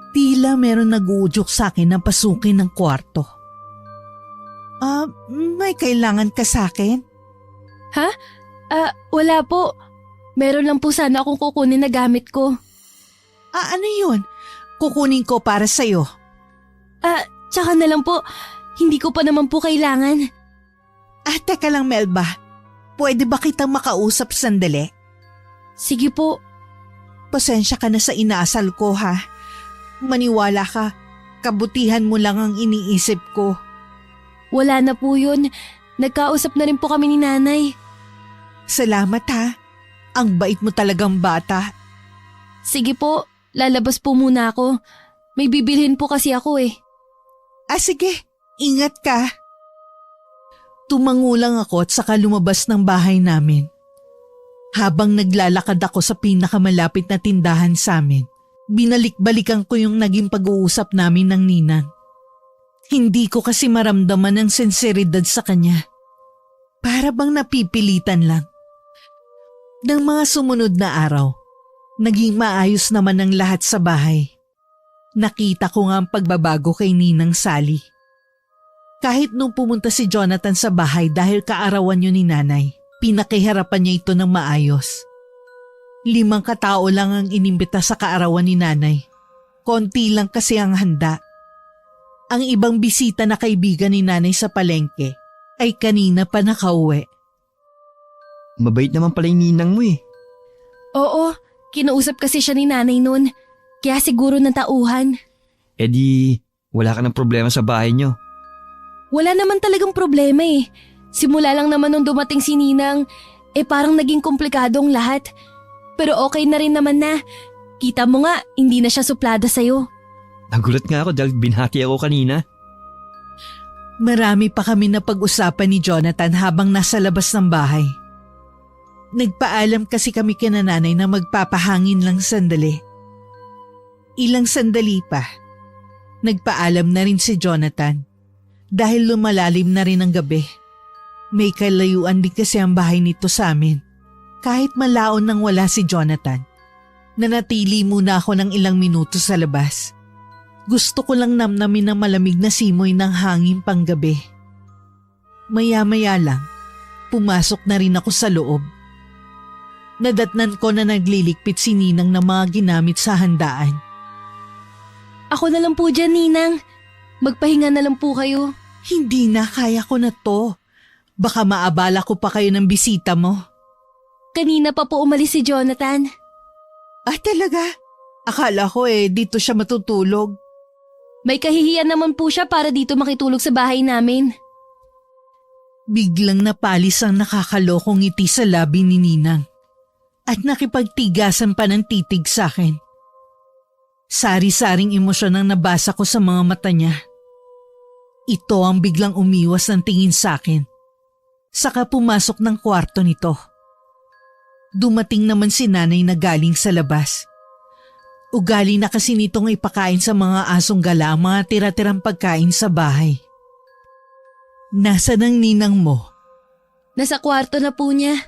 Tila meron nag-uudyok sa akin na pasukin ng kwarto. May kailangan ka sa akin? Ha? Wala po. Meron lang po sana akong kukunin na gamit ko. Ano yun? Kukunin ko para sa'yo. Tsaka na lang po. Hindi ko pa naman po kailangan. Teka lang Melba. Pwede ba kitang makausap sandali? Sige po. Pasensya ka na sa inaasal ko ha. Maniwala ka. Kabutihan mo lang ang iniisip ko. Wala na po yun. Nagkausap na rin po kami ni nanay. Salamat ha. Ang bait mo talagang bata. Sige po. Lalabas po muna ako. May bibilhin po kasi ako eh. Sige. Ingat ka. Tumango lang ako at saka lumabas ng bahay namin. Habang naglalakad ako sa pinakamalapit na tindahan sa amin, binalik-balikan ko yung naging pag-uusap namin ng ninang. Hindi ko kasi maramdaman ang sinseridad sa kanya. Para bang napipilitan lang. Nang mga sumunod na araw, naging maayos naman ang lahat sa bahay. Nakita ko nga ang pagbabago kay Ninang Sally. Kahit nung pumunta si Jonathan sa bahay dahil kaarawan yun ni nanay, pinakiharapan niya ito ng maayos. 5 katao lang ang inimbita sa kaarawan ni nanay. Konti lang kasi ang handa. Ang ibang bisita na kaibigan ni nanay sa palengke ay kanina pa nakauwi. Mabait naman pala yung ninang mo eh. Oo, kinausap kasi siya ni nanay noon. Kaya siguro natauhan. E di, wala ka ng problema sa bahay niyo. Wala naman talagang problema eh. Simula lang naman nung dumating si Ninang, parang naging komplikadong lahat. Pero okay na rin naman na. Kita mo nga, hindi na siya suplada sa'yo. Nagulat nga ako dahil binhati ako kanina. Marami pa kami na pag-usapan ni Jonathan habang nasa labas ng bahay. Nagpaalam kasi kami kina nanay na magpapahangin lang sandali. Ilang sandali pa, nagpaalam na rin si Jonathan dahil lumalalim na rin ang gabi. May kalayuan din kasi ang bahay nito sa amin. Kahit malaon nang wala si Jonathan, nanatili muna ako ng ilang minuto sa labas. Gusto ko lang namnamin ang malamig na simoy ng hangin panggabi. Maya-maya lang, pumasok na rin ako sa loob. Nadatnan ko na nagliligpit si Ninang ng mga ginamit sa handaan. Ako na lang po dyan, Ninang. Magpahinga na lang po kayo. Hindi na, kaya ko na to. Baka maabala ko pa kayo ng bisita mo. Kanina pa po umalis si Jonathan. Talaga? Akala ko dito siya matutulog. May kahihiyan naman po siya para dito makitulog sa bahay namin. Biglang napalis ang nakakalokong ngiti sa labi ni Ninang at nakipagtigasan pa ng titig sa akin. Sari-saring emosyon ang nabasa ko sa mga mata niya. Ito ang biglang umiwas ng tingin sa akin. Saka pumasok ng kwarto nito. Dumating naman si nanay na galing sa labas. Ugali na kasi nitong ipakain sa mga asong gala ang mga tira-tirang pagkain sa bahay. Nasaan ang ninang mo? Nasa kwarto na po niya.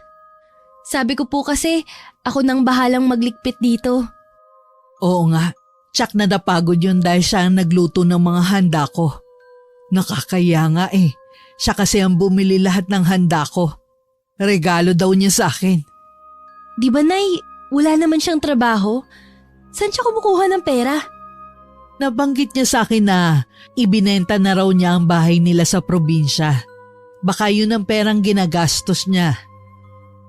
Sabi ko po kasi ako nang bahalang maglikpit dito. Oo nga, tsak na napagod yun dahil siya ang nagluto ng mga handa ko. Nakakaya nga eh, siya kasi ang bumili lahat ng handa ko. Regalo daw niya sa akin. Di ba, Nay, wala naman siyang trabaho? Saan siya kumukuha ng pera? Nabanggit niya sa akin na ibinenta na raw niya ang bahay nila sa probinsya. Baka yun ang perang ginagastos niya.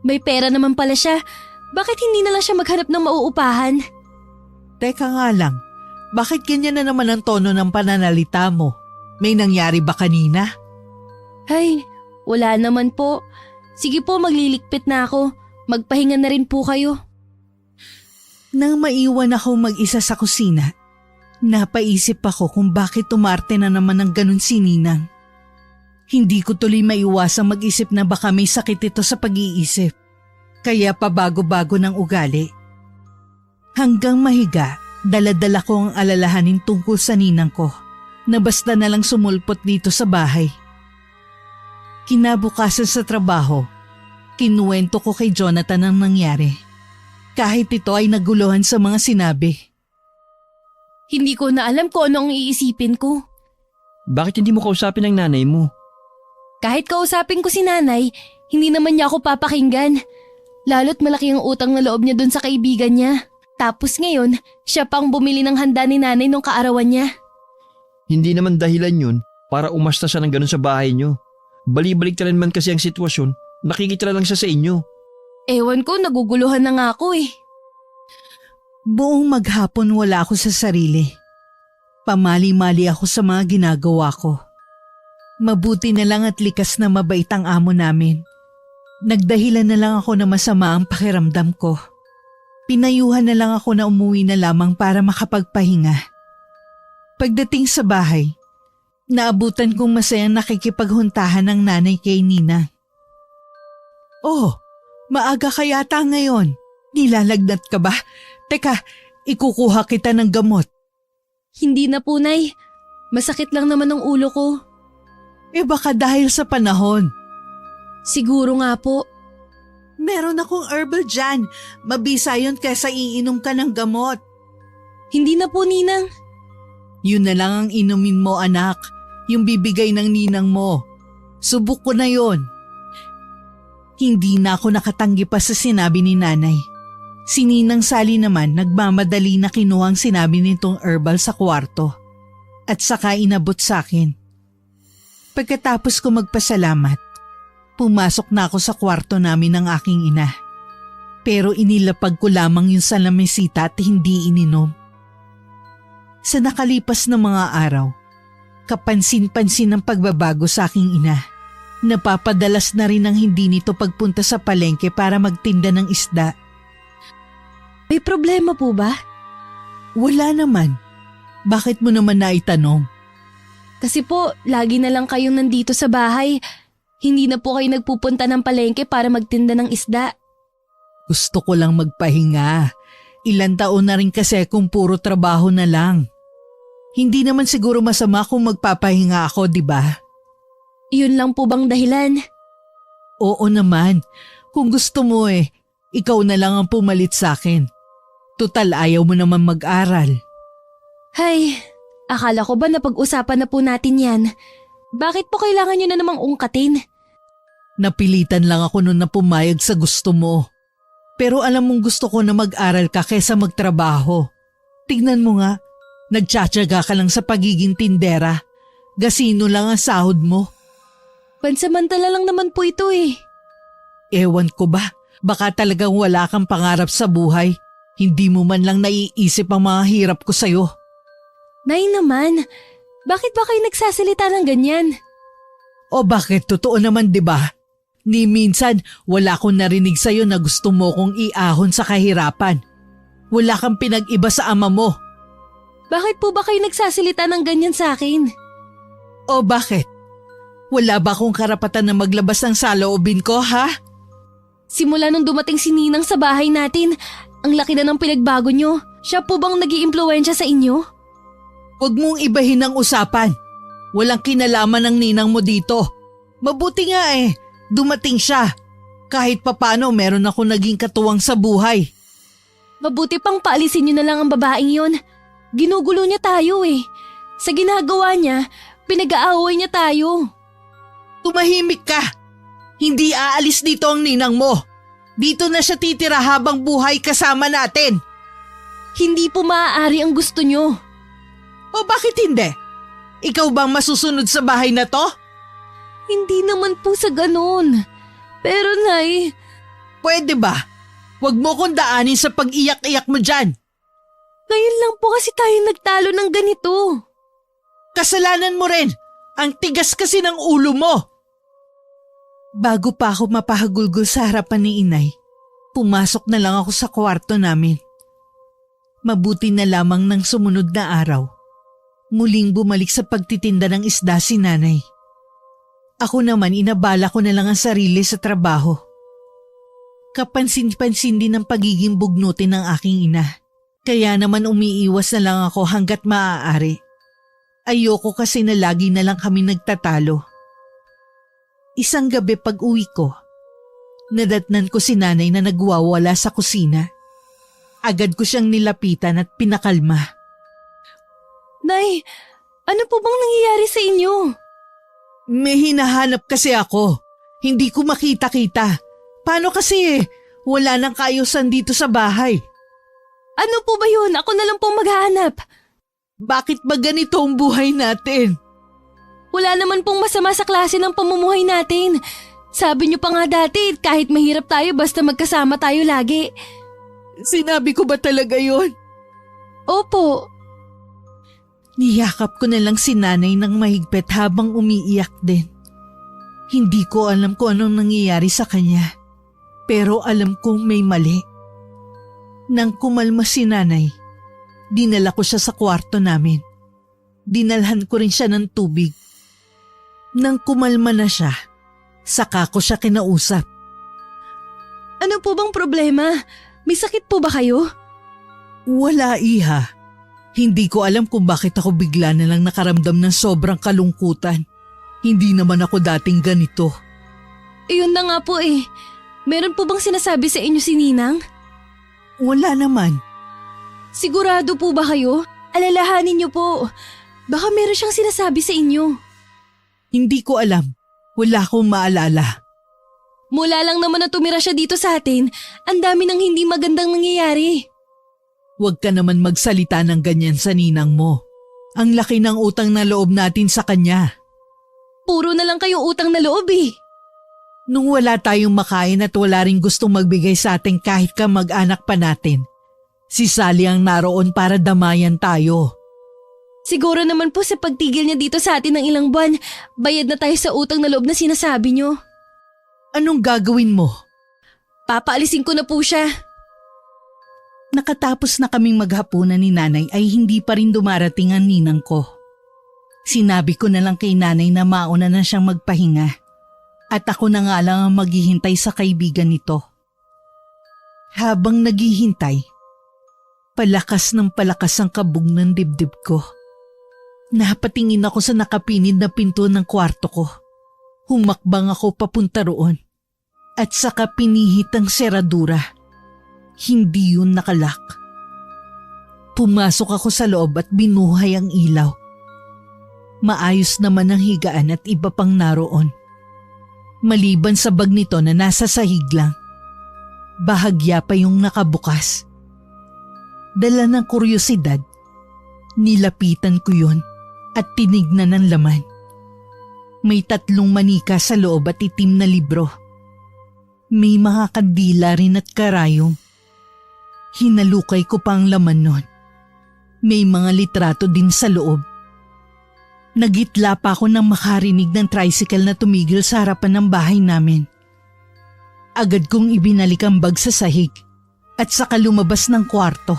May pera naman pala siya. Bakit hindi na lang siya maghanap ng mauupahan? Teka nga lang, bakit ganyan na naman ang tono ng pananalita mo? May nangyari ba kanina? Ay, wala naman po. Sige po, maglilikpit na ako. Magpahinga na rin po kayo. Nang maiwan ako mag-isa sa kusina, napaisip ako kung bakit umarte na naman ng ganun si Ninang. Hindi ko tuloy maiwasang mag-isip na baka may sakit ito sa pag-iisip. Kaya pabago-bago ng ugali. Hanggang mahiga, dala-dala ko ang alalahanin tungkol sa ninang ko na basta na lang sumulpot dito sa bahay. Kinabukasan sa trabaho, kinuwento ko kay Jonathan ang nangyari. Kahit ito ay naguluhan sa mga sinabi. Hindi ko na alam kung ano ang iisipin ko. Bakit hindi mo kausapin ang nanay mo? Kahit kausapin ko si nanay, hindi naman niya ako papakinggan. Lalo't malaki ang utang na loob niya dun sa kaibigan niya. Tapos ngayon, siya pang bumili ng handa ni nanay nung kaarawan niya. Hindi naman dahilan yun para umasta siya ng ganun sa bahay niyo. Balibalik talan man kasi ang sitwasyon, nakikitira lang siya sa inyo. Ewan ko, naguguluhan na nga ako eh. Buong maghapon wala ako sa sarili. Pamali-mali ako sa mga ginagawa ko. Mabuti na lang at likas na mabait ang amo namin. Nagdahilan na lang ako na masama ang pakiramdam ko. Pinayuhan na lang ako na umuwi na lamang para makapagpahinga. Pagdating sa bahay, naabutan kong masayang nakikipaghuntahan ng nanay kay Nina. Oh, maaga ka yata ngayon. Nilalagnat ka ba? Teka, ikukuha kita ng gamot. Hindi na po, Nay. Masakit lang naman ang ulo ko. Eh baka dahil sa panahon. Siguro nga po. Meron akong herbal dyan. Mabisa yun kaysa iinom ka ng gamot. Hindi na po, Ninang. Yun na lang ang inumin mo, anak. Yung bibigay ng ninang mo. Subok ko na yon. Hindi na ako nakatanggi pa sa sinabi ni nanay. Si Ninang Sally naman nagmamadali na kinuha ang sinabi nitong herbal sa kwarto. At saka inabot sa akin. Pagkatapos ko magpasalamat, pumasok na ako sa kwarto namin ng aking ina. Pero inilapag ko lamang yung salamesita at hindi ininom. Sa nakalipas na mga araw, kapansin-pansin ang pagbabago sa aking ina. Napapadalas na rin ang hindi nito pagpunta sa palengke para magtinda ng isda. May problema po ba? Wala naman. Bakit mo naman naitanong? Kasi po, lagi na lang kayong nandito sa bahay. Hindi na po kayo nagpupunta ng palengke para magtinda ng isda. Gusto ko lang magpahinga. Ilan taon na rin kasi kung puro trabaho na lang. Hindi naman siguro masama kung magpapahinga ako, di ba? Iyon lang po bang dahilan? Oo naman. Kung gusto mo ikaw na lang ang pumalit sa akin. Tutal ayaw mo naman mag-aral. Hay, akala ko ba napag-usapan na po natin yan? Bakit po kailangan nyo na namang ungkatin? Napilitan lang ako noon na pumayag sa gusto mo. Pero alam mong gusto ko na mag-aral ka kaysa magtrabaho. Tignan mo nga, nagtsatsaga ka lang sa pagiging tindera. Gasino lang ang sahod mo. Pansamantala lang naman po ito eh. Ewan ko ba, baka talagang wala kang pangarap sa buhay. Hindi mo man lang naiisip ang mga hirap ko sa'yo. Nay naman, bakit ba kayo nagsasalita ng ganyan? O bakit totoo naman 'di ba? Ni minsan wala akong narinig sa'yo na gusto mo kong iahon sa kahirapan. Wala kang pinag-iba sa ama mo. Bakit po ba kayo nagsasalita ng ganyan sa akin? O bakit? Wala ba akong karapatan na maglabas ng saloobin ko, ha? Simula nung dumating si Ninang sa bahay natin, ang laki na ng pinagbago nyo. Siya po bang nag-iimpluwensya sa inyo? Huwag mong ibahin ang usapan. Walang kinalaman ng ninang mo dito. Mabuti nga dumating siya. Kahit papano meron ako naging katuwang sa buhay. Mabuti pang paalisin nyo na lang ang babaeng yon. Ginugulo niya tayo Sa ginagawa niya, pinag-aaway niya tayo. Tumahimik ka. Hindi aalis dito ang ninang mo. Dito na siya titira habang buhay kasama natin. Hindi po maaari ang gusto nyo. O bakit hindi? Ikaw bang masusunod sa bahay na to? Hindi naman po sa ganun. Pero Nay… Pwede ba? Huwag mo kong daanin sa pag-iyak-iyak mo dyan. Ngayon lang po kasi tayo nagtalo ng ganito. Kasalanan mo rin. Ang tigas kasi ng ulo mo. Bago pa ako mapahagulgol sa harapan ni inay, pumasok na lang ako sa kwarto namin. Mabuti na lamang ng sumunod na araw. Muling bumalik sa pagtitinda ng isda si nanay. Ako naman inabala ko na lang ang sarili sa trabaho. Kapansin-pansin din ang pagiging bugnutin ng aking ina. Kaya naman umiiwas na lang ako hanggat maaari. Ayoko kasi na lagi na lang kami nagtatalo. Isang gabi pag uwi ko, nadatnan ko si nanay na nagwawala sa kusina. Agad ko siyang nilapitan at pinakalma. Nay, ano po bang nangyayari sa inyo? May hinahanap kasi ako. Hindi ko makita-kita. Paano kasi wala nang kaayusan dito sa bahay. Ano po ba yun? Ako na lang pong maghahanap. Bakit ba ganito ang buhay natin? Wala naman pong masama sa klase ng pamumuhay natin. Sabi niyo pa nga dati, kahit mahirap tayo basta magkasama tayo lagi. Sinabi ko ba talaga yon? Opo. Niyakap ko na lang si nanay ng mahigpit habang umiiyak din. Hindi ko alam kung anong nangyayari sa kanya. Pero alam kong may mali. Nang kumalma si nanay, dinala ko siya sa kwarto namin. Dinalhan ko rin siya ng tubig. Nang kumalma na siya, saka ko siya kinausap. Ano po bang problema? May sakit po ba kayo? Wala, iha. Hindi ko alam kung bakit ako bigla na lang nakaramdam ng sobrang kalungkutan. Hindi naman ako dating ganito. Iyon na nga po Meron po bang sinasabi sa inyo si Ninang? Wala naman. Sigurado po ba kayo? Alalahanin niyo po. Baka meron siyang sinasabi sa inyo. Hindi ko alam. Wala akong maalala. Mula lang naman na tumira siya dito sa atin, ang dami ng hindi magandang nangyayari. Huwag ka naman magsalita ng ganyan sa ninang mo. Ang laki ng utang na loob natin sa kanya. Puro na lang kayo utang na loob Nung wala tayong makain at wala ring gustong magbigay sa atin kahit ka mag-anak pa natin, si Sally ang naroon para damayan tayo. Siguro naman po sa pagtigil niya dito sa atin ng ilang buwan, bayad na tayo sa utang na loob na sinasabi niyo. Anong gagawin mo? Papaalisin ko na po siya. Nakatapos na kaming maghapunan ni nanay ay hindi pa rin dumarating ang ninang ko. Sinabi ko na lang kay nanay na mauna na siyang magpahinga. At ako na nga lang ang maghihintay sa kaibigan nito. Habang naghihintay, palakas ng palakas ang kabog ng dibdib ko. Napatingin ako sa nakapinid na pinto ng kwarto ko. Humakbang ako papunta roon. At saka pinihit ang seradura. Hindi yun nakalak. Pumasok ako sa loob at binuhay ang ilaw. Maayos naman ang higaan at iba pang naroon. Maliban sa bag nito na nasa sahig lang, bahagya pa yung nakabukas. Dala ng kuryosidad, nilapitan ko yun at tinignan ng laman. May 3 manika sa loob at itim na libro. May mga kandila rin at karayong. Hinalukay ko pa ang laman nun. May mga litrato din sa loob. Nagitla pa ako nang makarinig ng tricycle na tumigil sa harapan ng bahay namin. Agad kong ibinalik ang bag sa sahig at saka lumabas ng kwarto.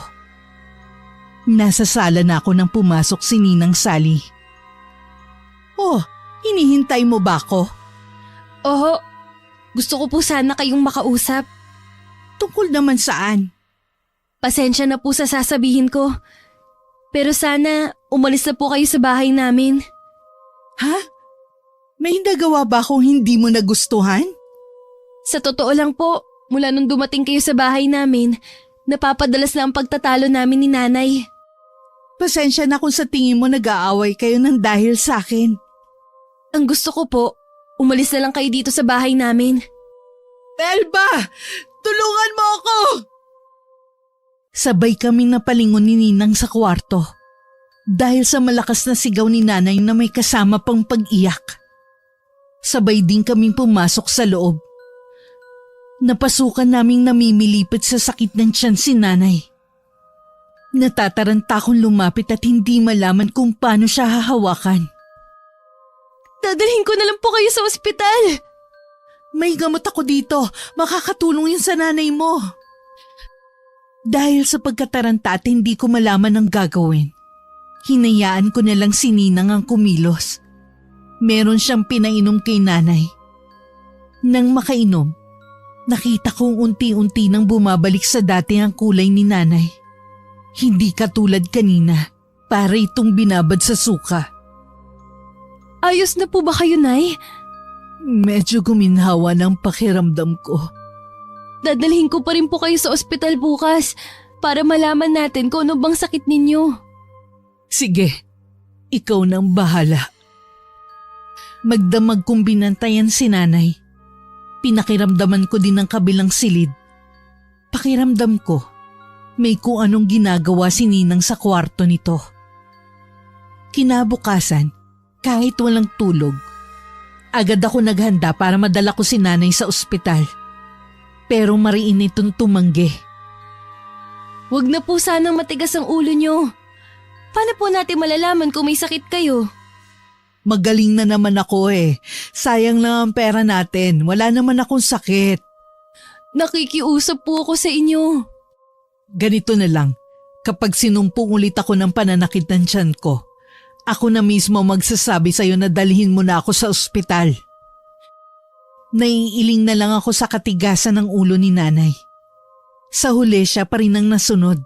Nasa sala na ako nang pumasok si Ninang Sally. Oh, hinihintay mo ba ako? Oho, gusto ko po sana kayong makausap. Tungkol naman saan? Pasensya na po sa sasabihin ko. Pero sana umalis na po kayo sa bahay namin. Ha? May nagawa ba akong hindi mo nagustuhan? Sa totoo lang po, mula nung dumating kayo sa bahay namin, napapadalas na ang pagtatalo namin ni Nanay. Pasensya na kung sa tingin mo nag-aaway kayo ng dahil sa akin. Ang gusto ko po, umalis na lang kayo dito sa bahay namin. Telba! Tulungan mo ako! Sabay kaming napalingon ni Ninang sa kwarto dahil sa malakas na sigaw ni Nanay na may kasama pang pag-iyak. Sabay din kaming pumasok sa loob. Napasukan naming namimilipit sa sakit ng tiyan si Nanay. Natataranta akong lumapit at hindi malaman kung paano siya hahawakan. Dadalhin ko na lang po kayo sa ospital. May gamot ako dito. Makakatulong yun sa nanay mo. Dahil sa pagkataranta at hindi ko malaman ang gagawin, hinayaan ko na lang si Ninang ang kumilos. Meron siyang pinainom kay Nanay. Nang makainom, nakita kong unti-unti nang bumabalik sa dati ang kulay ni Nanay. Hindi katulad kanina, para itong binabad sa suka. Ayos na po ba kayo, Nay? Medyo guminhawa ng pakiramdam ko. Dadalhin ko pa rin po kayo sa ospital bukas para malaman natin kung ano bang sakit ninyo. Sige, ikaw nang bahala. Magdamag kong binantayan si Nanay. Pinakiramdaman ko din ang kabilang silid. Pakiramdam ko, may kung anong ginagawa si Ninang sa kwarto nito. Kinabukasan, kahit walang tulog, agad ako naghanda para madala ko si Nanay sa ospital. Pero mariin itong tumanggi. Huwag na po sanang matigas ang ulo nyo. Paano po natin malalaman kung may sakit kayo? Magaling na naman ako eh. Sayang lang ang pera natin. Wala naman akong sakit. Nakikiusap po ako sa inyo. Ganito na lang. Kapag sinumpong ulit ako ng pananakit ng tiyan ko, ako na mismo magsasabi sa'yo na dalhin mo na ako sa ospital. Naiiling na lang ako sa katigasan ng ulo ni Nanay. Sa huli siya pa rin ang nasunod.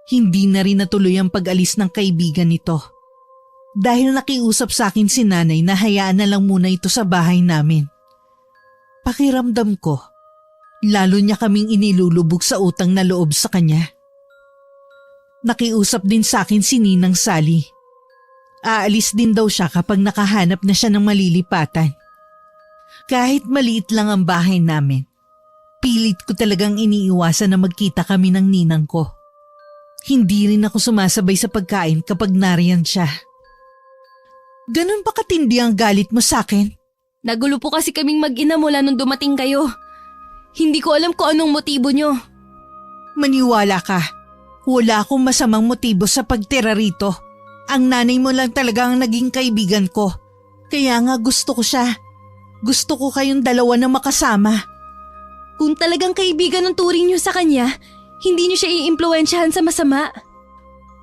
Hindi na rin natuloy ang pag-alis ng kaibigan nito. Dahil nakiusap sa akin si Nanay na hayaan na lang muna ito sa bahay namin. Pakiramdam ko, lalo niya kaming inilulubog sa utang na loob sa kanya. Nakiusap din sa akin si Ninang Sally. Aalis din daw siya kapag nakahanap na siya ng malilipatan. Kahit maliit lang ang bahay namin, pilit ko talagang iniiwasan na magkita kami ng ninang ko. Hindi rin ako sumasabay sa pagkain kapag nariyan siya. Ganun ba katindi ang galit mo sa akin? Nagulo po kasi kaming mag-ina mula nung dumating kayo. Hindi ko alam kung anong motibo nyo. Maniwala ka. Wala akong masamang motibo sa pagtira rito. Ang nanay mo lang talaga ang naging kaibigan ko. Kaya nga gusto ko siya. Gusto ko kayong dalawa na makasama. Kung talagang kaibigan ng turing nyo sa kanya, hindi nyo siya iimpluwensyahan sa masama.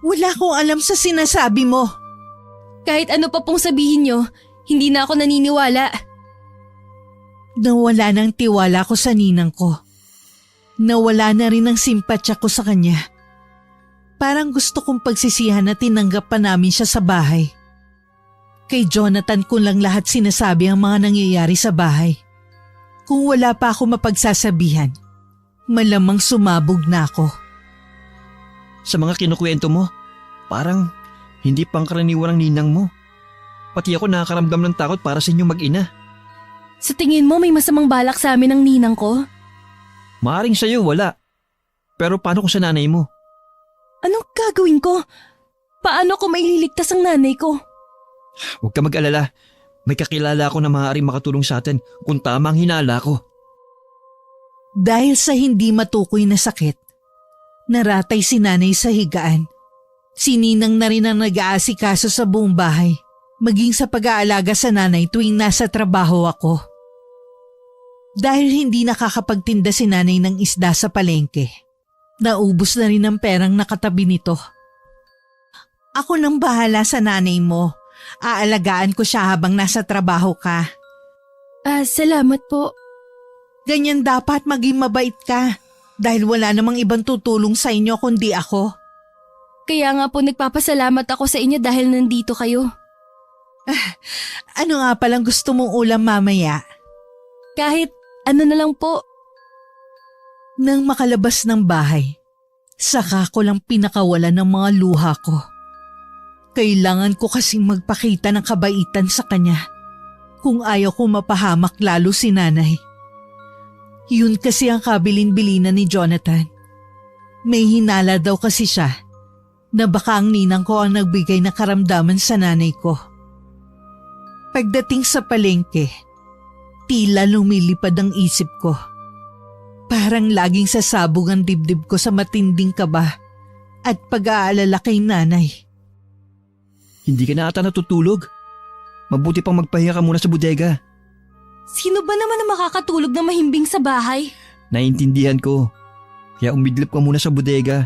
Wala akong alam sa sinasabi mo. Kahit ano pa pong sabihin nyo, hindi na ako naniniwala. Nawala ng tiwala ko sa ninang ko. Nawala na rin ang simpatya ko sa kanya. Parang gusto kong pagsisihan na tinanggap pa namin siya sa bahay. Kay Jonathan ko lang lahat sinasabi ang mga nangyayari sa bahay. Kung wala pa ako mapagsasabihan, malamang sumabog na ako. Sa mga kinukwento mo, parang hindi pangkaraniwan ang ninang mo. Pati ako nakakaramdam ng takot para sa inyong mag-ina. Sa tingin mo may masamang balak sa amin ng ninang ko? Maaring sa'yo, wala. Pero paano kung sa nanay mo? Anong gagawin ko? Paano ko maililigtas ang nanay ko? Huwag ka mag-alala. May kakilala ako na maaaring makatulong sa atin kung tama ang hinala ko. Dahil sa hindi matukoy na sakit, naratay si Nanay sa higaan Si Ninang na rin ang nag-aasikaso sa buong bahay, maging sa pag-aalaga sa nanay tuwing nasa trabaho ako. Dahil hindi nakakapagtinda si nanay ng isda sa palengke, naubos na rin ang perang nakatabi nito. Ako nang bahala sa nanay mo. Aalagaan ko siya habang nasa trabaho ka. Salamat po. Ganyan dapat, maging mabait ka. Dahil wala namang ibang tutulong sa inyo kundi ako. Kaya nga po nagpapasalamat ako sa inyo dahil nandito kayo. Ano nga palang gusto mong ulam mamaya? Kahit ano na lang po. Nang makalabas ng bahay, saka ko lang pinakawala ng mga luha ko. Kailangan ko kasing magpakita ng kabaitan sa kanya kung ayaw ko mapahamak lalo si nanay. Yun kasi ang kabilin-bilinan ni Jonathan. May hinala daw kasi siya na baka ang ninang ko ang nagbigay na karamdaman sa nanay ko. Pagdating sa palengke, tila lumilipad ang isip ko. Parang laging sasabog ang dibdib ko sa matinding kaba at pag-aalala kay nanay. Hindi ka na ata natutulog. Mabuti pang magpahinga ka muna sa bodega. Sino ba naman ang makakatulog na mahimbing sa bahay? Naiintindihan ko. Kaya umidlip ka muna sa bodega.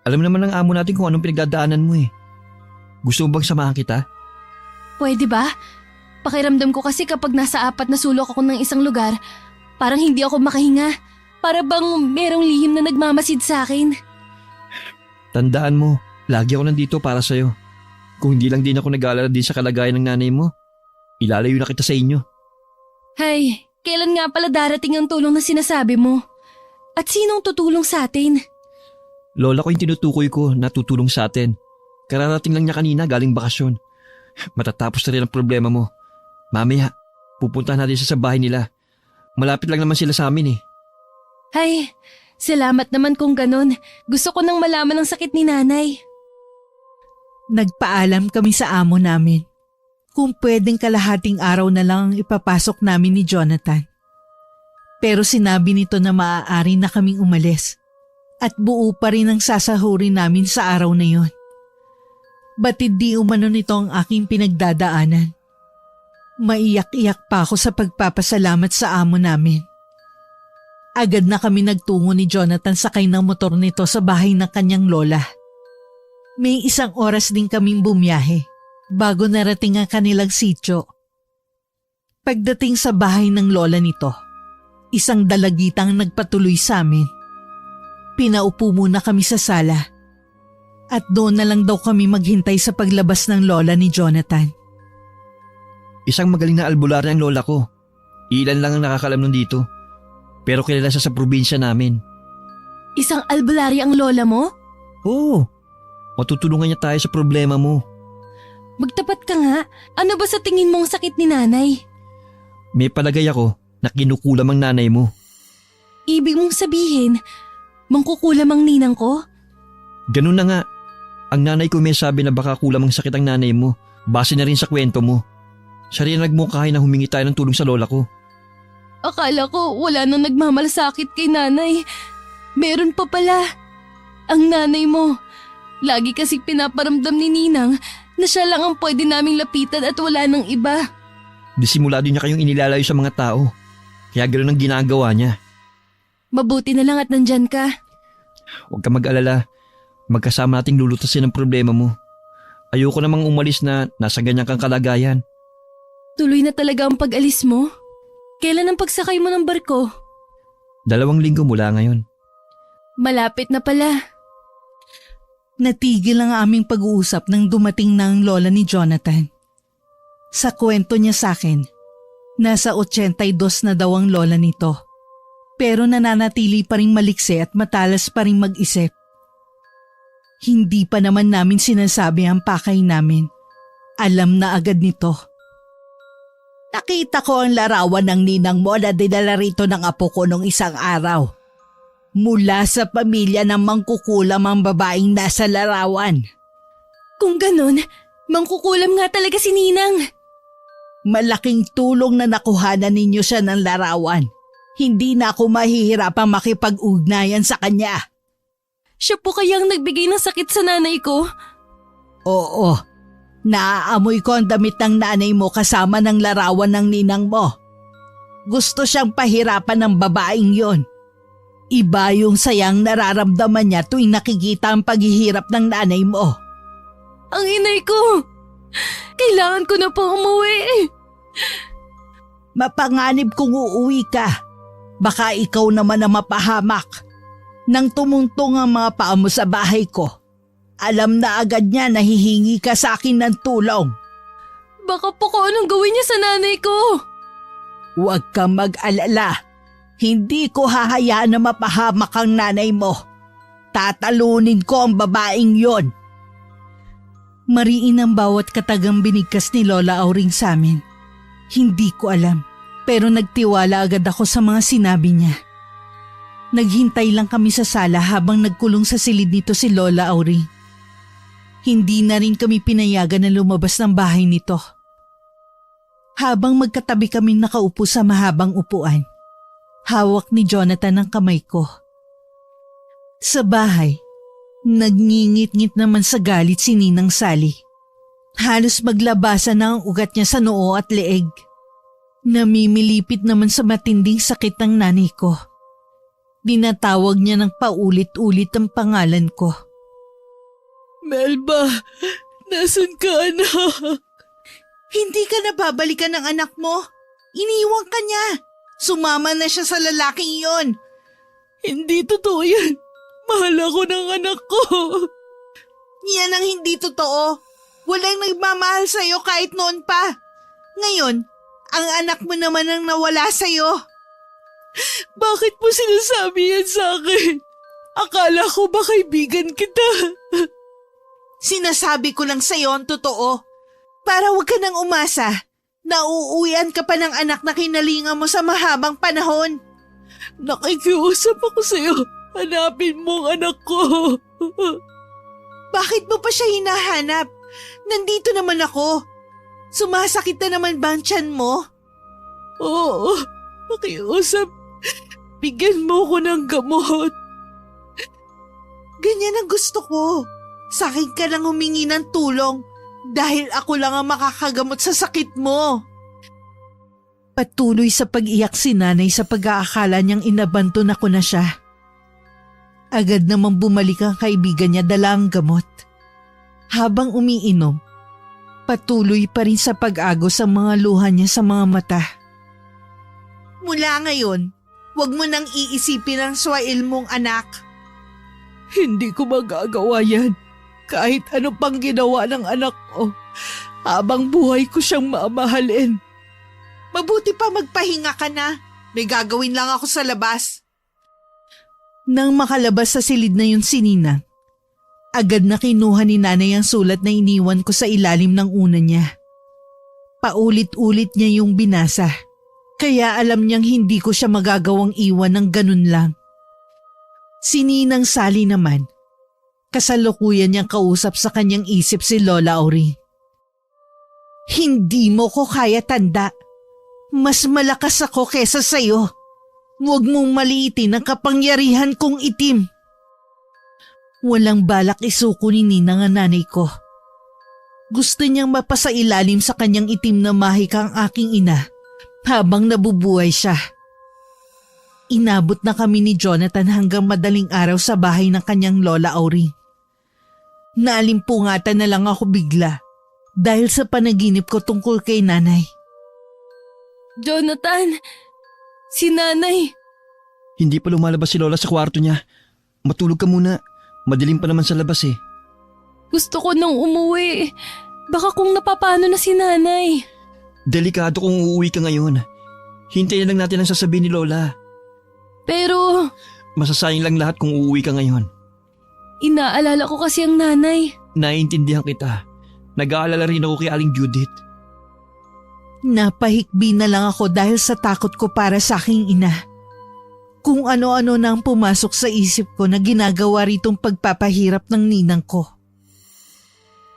Alam naman ng amo natin kung anong pinagdadaanan mo eh. Gusto mo bang samahan kita? Pwede ba? Pakiramdam ko kasi kapag nasa apat na sulok ako ng isang lugar, parang hindi ako makahinga. Para bang merong lihim na nagmamasid sa akin. Tandaan mo, lagi ako nandito para sa'yo. Kung hindi lang din ako nag-aalala din sa kalagayan ng nanay mo, ilalayo na kita sa inyo. Hay, kailan nga pala darating ang tulong na sinasabi mo? At sinong tutulong sa atin? Lola ko yung tinutukoy ko na tutulong sa atin. Kararating lang niya kanina galing bakasyon. Matatapos na rin ang problema mo. Mamaya, pupuntahan natin siya sa bahay nila. Malapit lang naman sila sa amin eh. Hay, salamat naman kung ganun. Gusto ko nang malaman ang sakit ni nanay. Nagpaalam kami sa amo namin kung pwedeng kalahating araw na lang ang ipapasok namin ni Jonathan. Pero sinabi nito na maaari na kaming umalis at buo pa rin ang sasahurin namin sa araw na yon. Batid di umano nito ang aking pinagdadaanan. Maiyak-iyak pa ako sa pagpapasalamat sa amo namin. Agad na kami nagtungo ni Jonathan sakay ng motor nito sa bahay ng kanyang lola. May 1 oras din kaming bumiyahe bago narating ang kanilang sityo. Pagdating sa bahay ng lola nito, isang dalagitang nagpatuloy sa amin. Pinaupo muna kami sa sala at doon na lang daw kami maghintay sa paglabas ng lola ni Jonathan. Isang magaling na albularyo ang lola ko. Ilan lang ang nakakalam nun dito. Pero kilala siya sa probinsya namin. Isang albularyo ang lola mo? Oo. Matutulungan niya tayo sa problema mo. Magtapat ka nga. Ano ba sa tingin mong sakit ni nanay? May palagay ako na kinukulam ang nanay mo. Ibig mong sabihin, mangkukulam ang ninang ko? Ganun na nga. Ang nanay ko may sabi na baka kulam ang sakit ang nanay mo. Base na rin sa kwento mo. Siya rin nagmungkahi na humingi tayo ng tulong sa lola ko. Akala ko wala nang nagmamalasakit kay nanay. Meron pa pala. Ang nanay mo. Lagi kasi pinaparamdam ni Ninang na siya lang ang pwede naming lapitan at wala nang iba. Disimulado niya kayong inilalayo sa mga tao. Kaya ganoon ang ginagawa niya. Mabuti na lang at nandyan ka. Huwag ka mag-alala. Magkasama nating lulutasin ang problema mo. Ayoko namang umalis na nasa ganyan kang kalagayan. Tuloy na talaga ang pag-alis mo? Kailan ang pagsakay mo ng barko? 2 linggo mula ngayon. Malapit na pala. Natigil ang aming pag-uusap nang dumating na ang lola ni Jonathan. Sa kwento niya sa akin, nasa 82 na daw ang lola nito. Pero nananatili pa rin maliksi at matalas pa rin mag-isip. Hindi pa naman namin sinasabi ang pakay namin. Alam na agad nito. Nakita ko ang larawan ng ninang mo na dinala rito ng apo ko nung isang araw. Mula sa pamilya ng mangkukulam ang babaeng nasa larawan. Kung ganun, mangkukulam nga talaga si Ninang. Malaking tulong na nakuhanan ninyo siya ng larawan. Hindi na ako mahihirapang makipag-ugnayan sa kanya. Siya po kayang nagbigay ng sakit sa nanay ko? Oo, naaamoy ko ang damit ng nanay mo kasama ng larawan ng ninang mo. Gusto siyang pahirapan ng babaeng yon. Iba yung sayang nararamdaman niya tuwing nakikita ang paghihirap ng nanay mo. Ang inay ko! Kailangan ko na po umuwi. Mapanganib kung uuwi ka. Baka ikaw naman ang mapahamak. Nang tumungtong ang mga paa mo sa bahay ko, alam na agad niya na hihingi ka sa akin ng tulong. Baka po kung anong gawin niya sa nanay ko. Huwag kang mag-alala. Hindi ko hahayaan na mapahamak ang nanay mo. Tatalunin ko ang babaeng yon. Mariin ang bawat katagang binigkas ni Lola Auring sa amin. Hindi ko alam, pero nagtiwala agad ako sa mga sinabi niya. Naghintay lang kami sa sala habang nagkulong sa silid nito si Lola Auring. Hindi na rin kami pinayagan na lumabas ng bahay nito. Habang magkatabi kami nakaupo sa mahabang upuan, hawak ni Jonathan ang kamay ko. Sa bahay, nagngingit-ngit naman sa galit si Ninang Sally. Halos maglabasan na ang ugat niya sa noo at leeg. Namimilipit naman sa matinding sakit ng nanay ko. Dinatawag niya ng paulit-ulit ang pangalan ko. Melba, nasan ka anak? Hindi ka na babalikan ng anak mo. Iniwan ka niya. Sumama na siya sa lalaking yon. Hindi totoo yan. Mahal ako ng anak ko. Yan ang hindi totoo. Walang nagmamahal sa'yo kahit noon pa. Ngayon, ang anak mo naman ang nawala sa'yo. Bakit mo sinasabi yan sa akin? Akala ko ba kaibigan kita? Sinasabi ko lang sa'yo ang totoo. Para wag ka nang umasa. Nauuwian ka pa ng anak na kinalingan mo sa mahabang panahon. Nakikiusap ako sa'yo. Hanapin mo ang anak ko. Bakit mo pa siya hinahanap? Nandito naman ako. Sumasakit na naman ba ang tiyan mo? Oo, nakiusap. Bigyan mo ko ng gamot. Ganyan ang gusto ko. Sa akin ka lang humingi ng tulong dahil ako lang ang makakagamot sa sakit mo. Patuloy sa pag-iyak si nanay sa pag-aakala niyang inabanton ako na siya. Agad namang bumalik ang kaibigan niya dala ang gamot. Habang umiinom, patuloy pa rin sa pag-agos ang mga luha niya sa mga mata. Mula ngayon, huwag mo nang iisipin ang swail mong anak. Hindi ko magagawa yan. Kahit ano pang ginawa ng anak ko, habang buhay ko siyang mamahalin. Mabuti pa magpahinga ka na. May gagawin lang ako sa labas. Nang makalabas sa silid na yun si Nina, agad na kinuha ni nanay ang sulat na iniwan ko sa ilalim ng una niya. Paulit-ulit niya yung binasa, kaya alam niyang hindi ko siya magagawang iwan ng ganun lang. Si Ninang Sally naman, kasalukuyan niyang kausap sa kanyang isip si Lola Auring. Hindi mo ko kaya tanda. Mas malakas ako kesa sa'yo. Huwag mong maliitin ang kapangyarihan kong itim. Walang balak isuko ni Ninang ang nanay ko. Gusto niyang mapasailalim sa kanyang itim na mahika ang aking ina habang nabubuhay siya. Inabot na kami ni Jonathan hanggang madaling araw sa bahay ng kanyang Lola Auring. Naalimpungatan na lang ako bigla dahil sa panaginip ko tungkol kay nanay. Jonathan, si nanay. Hindi pa lumalabas si Lola sa kwarto niya. Matulog ka muna. Madilim pa naman sa labas eh. Gusto ko nang umuwi. Baka kung napapano na si nanay. Delikado kung uuwi ka ngayon. Hintayin lang natin ang sasabihin ni Lola. Pero Masasayang lang lahat kung uuwi ka ngayon. inaalala ko kasi ang nanay. Naiintindihan kita. Nag-aalala rin ako kay Aling Judith. Napahikbi na lang ako dahil sa takot ko para sa aking ina. Kung ano-ano na ang pumasok sa isip ko na ginagawa ritong pagpapahirap ng ninang ko.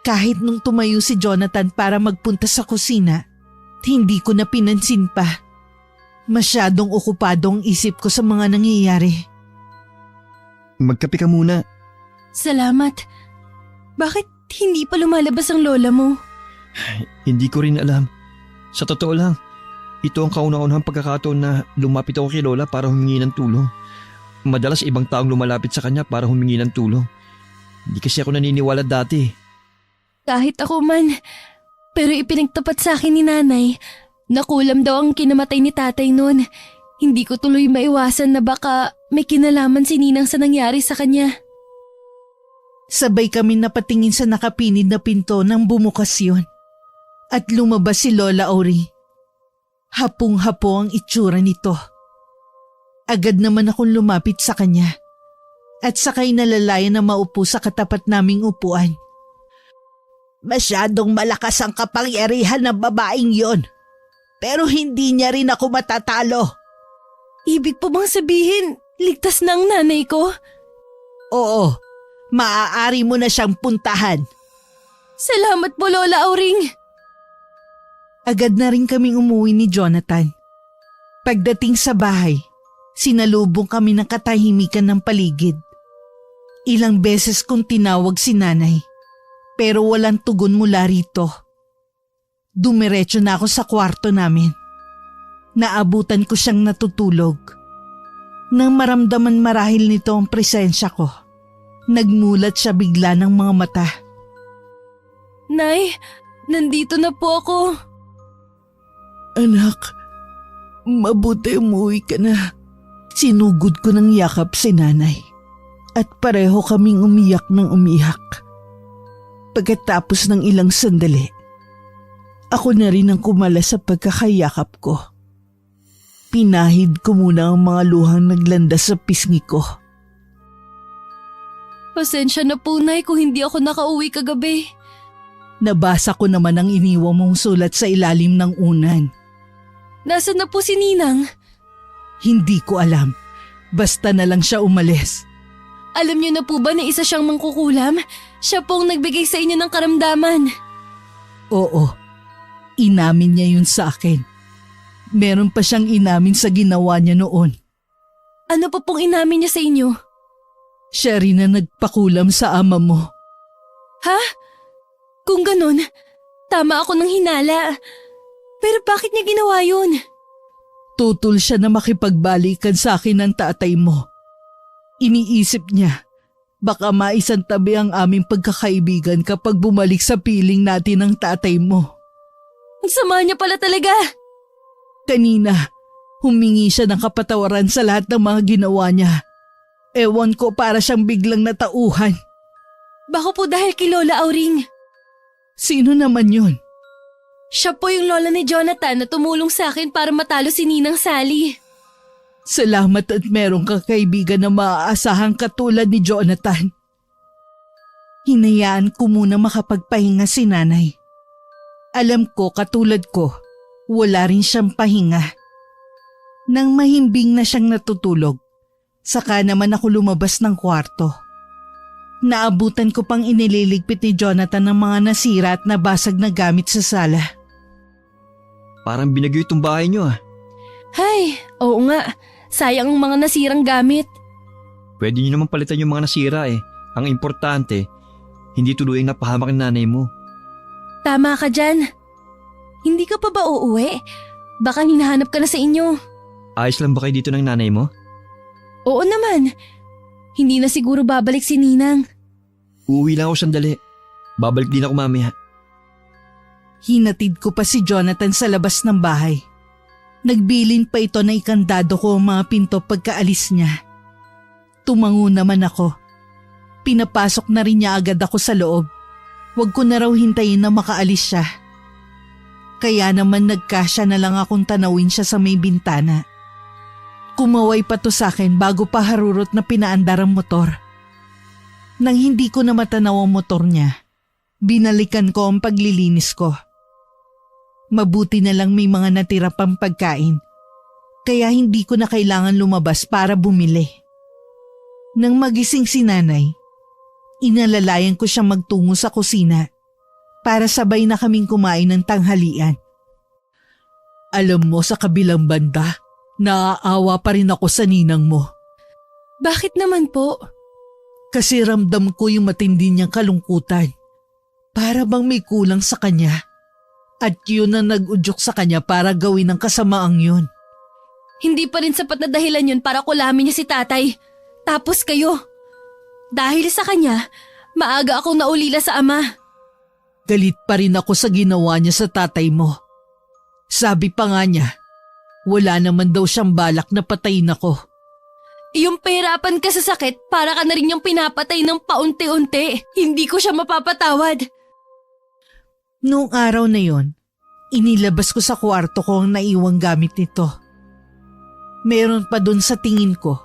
Kahit nung tumayo si Jonathan para magpunta sa kusina, hindi ko na pinansin pa. Masyadong okupado ang isip ko sa mga nangyayari. Magkape ka muna. Salamat. Bakit hindi pa lumalabas ang lola mo? Hindi ko rin alam. Sa totoo lang, ito ang kauna-unahang pagkakataon na lumapit ako kay Lola para humingi ng tulong. Madalas ibang taong lumalapit sa kanya para humingi ng tulong. Hindi kasi ako naniniwala dati. Kahit ako man. Pero ipinagtapat sa akin ni nanay na kulam daw ang kinamatay ni tatay noon. Hindi ko tuloy maiwasan na baka may kinalaman si Ninang sa nangyari sa kanya. Sabay kami napatingin sa nakapinid na pinto nang bumukas yun. At lumabas si Lola Ori. Hapong-hapo ang itsura nito. Agad naman akong lumapit sa kanya. At sakay nalalayan na maupo sa katapat naming upuan. Masyadong malakas ang kapangyarihan ng babaeng yon. Pero hindi niya rin ako matatalo. Ibig po bang sabihin, ligtas na ang nanay ko? Oo, maaari mo na siyang puntahan. Salamat po, Lola Auring. Agad na rin kaming umuwi ni Jonathan. Pagdating sa bahay, sinalubong kami ng katahimikan ng paligid. Ilang beses kong tinawag si nanay, pero walang tugon mula rito. Dumiretso na ako sa kwarto namin. Naabutan ko siyang natutulog. Nang maramdaman marahil nito ang presensya ko, nagmulat siya bigla ng mga mata. Nay, nandito na po ako. Anak, mabuti umuwi ka na. Sinugod ko ng yakap si nanay at pareho kaming umiyak ng umiyak. Pagkatapos ng ilang sandali, ako na rin ang kumala sa pagkakayakap ko. Pinahid ko muna ang mga luhang naglandas sa pisngi ko. Pasensya na po, Nay, kung hindi ako nakauwi kagabi. Nabasa ko naman ang iniwang mong sulat sa ilalim ng unan. Nasaan na po si Ninang? Hindi ko alam. Basta na lang siya umalis. Alam niyo na po ba na isa siyang mangkukulam? Siya pong nagbigay sa inyo ng karamdaman. Oo. Inamin niya yun sa akin. Meron pa siyang inamin sa ginawa niya noon. Ano pa pong inamin niya sa inyo? Siya rin na nagpakulam sa ama mo. Ha? Kung ganun, tama ako ng hinala. Pero bakit niya ginawa yun? Tutol siya na makipagbalikan sa akin ng tatay mo. Iniisip niya, baka maisantabi ang aming pagkakaibigan kapag bumalik sa piling natin ng tatay mo. Ang sama niya pala talaga. Kanina, humingi siya ng kapatawaran sa lahat ng mga ginawa niya. Ewan ko, para siyang biglang natauhan. Baka po dahil kay Lola Auring. Sino naman yun? Siya po yung lola ni Jonathan na tumulong sa akin para matalo si Ninang Sally. Salamat at meron kang kaibigan na maaasahan katulad ni Jonathan. Hinayaan ko muna makapagpahinga si nanay. Alam ko katulad ko, wala rin siyang pahinga. Nang mahimbing na siyang natutulog, saka naman ako lumabas ng kwarto. Naabutan ko pang inililigpit ni Jonathan ng mga nasira at nabasag na gamit sa sala. Parang binagyo itong bahay niyo ah. Hay, oo nga. Sayang ang mga nasirang gamit. Pwede niyo naman palitan yung mga nasira eh. Ang importante, hindi tuluyang napahamak ng nanay mo. Tama ka dyan. Hindi ka pa ba uuwi? Baka hinahanap ka na sa inyo. Ayos lang ba kayo dito ng nanay mo? Oo naman. Hindi na siguro babalik si Ninang. Uuwi lang ako sandali. Babalik din ako mamaya. Hinatid ko pa si Jonathan sa labas ng bahay. Nagbilin pa ito na ikandado ko ang mga pinto pagkaalis niya. Tumango naman ako. Pinapasok na rin niya agad ako sa loob. Huwag ko na raw hintayin na makaalis siya. Kaya naman nagkasya na lang akong tanawin siya sa may bintana. Kumaway pa to sa akin bago pa harurot na pinaandar ang motor. Nang hindi ko na matanaw ang motor niya, binalikan ko ang paglilinis ko. Mabuti na lang may mga natira pang pagkain, kaya hindi ko na kailangan lumabas para bumili. Nang magising si nanay, inalalayan ko siyang magtungo sa kusina para sabay na kaming kumain ng tanghalian. Alam mo, sa kabilang banda, naaawa pa rin ako sa ninang mo. Bakit naman po? Kasi ramdam ko yung matindi niyang kalungkutan. Para bang may kulang sa kanya. At yun ang nag-udyok sa kanya para gawin ang kasamaang yun. Hindi pa rin sapat na dahilan yun para kulamin niya si tatay. Tapos kayo. Dahil sa kanya, maaga akong naulila sa ama. Galit pa rin ako sa ginawa niya sa tatay mo. Sabi pa nga niya, wala naman daw siyang balak na patayin ako. Yung pahirapan ka sa sakit, para ka na rin yung pinapatay ng paunti-unti. Hindi ko siya mapapatawad. Noong araw na yon, inilabas ko sa kwarto ko ang naiwang gamit nito. Meron pa dun sa tingin ko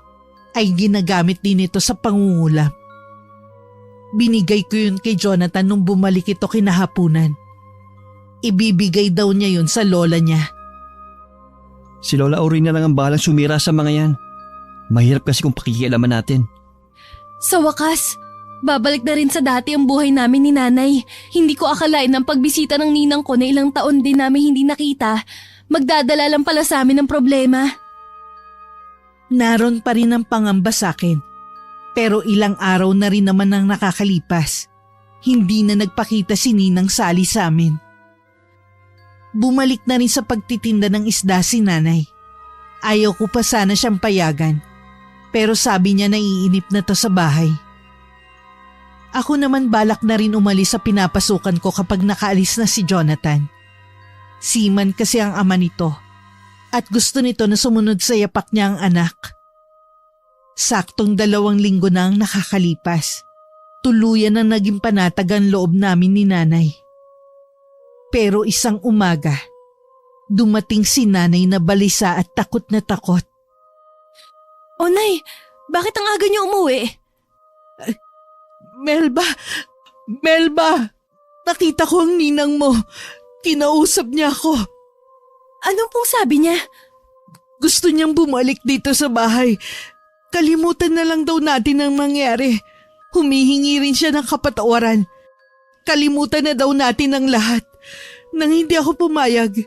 ay ginagamit din ito sa pangungulam. Binigay ko yun kay Jonathan nung bumalik ito kinahapunan. Ibibigay daw niya yun sa lola niya. Si Lola Auring na lang ang bahalang sumira sa mga yan. Mahirap kasi kung pakikialaman natin. Sa wakas, babalik na rin sa dati ang buhay namin ni nanay. Hindi ko akalain ang pagbisita ng ninang ko na ilang taon din namin hindi nakita, magdadala lang pala sa amin ng problema. Naroon pa rin ang pangamba sa akin. Pero ilang araw na rin naman ang nakakalipas. Hindi na nagpakita si Ninang Sally sa amin. Bumalik na rin sa pagtitinda ng isda si nanay. Ayaw ko pa sana siyang payagan. Pero sabi niya naiinip na to sa bahay. Ako naman balak na rin umalis sa pinapasukan ko kapag nakaalis na si Jonathan. Seaman kasi ang ama nito. At gusto nito na sumunod sa yapak niya ang anak. Saktong 2 linggo na ang nakakalipas. Tuluyan na naging panatag ang loob namin ni nanay. Pero isang umaga, dumating si nanay na balisa at takot na takot. O nay, bakit ang aga niyo umuwi? Melba! Nakita ko ang ninang mo. Kinausap niya ako. Ano pong sabi niya? Gusto niyang bumalik dito sa bahay. Kalimutan na lang daw natin ang mangyari. Humihingi rin siya ng kapatawaran. Kalimutan na daw natin ang lahat. Nang hindi ako pumayag,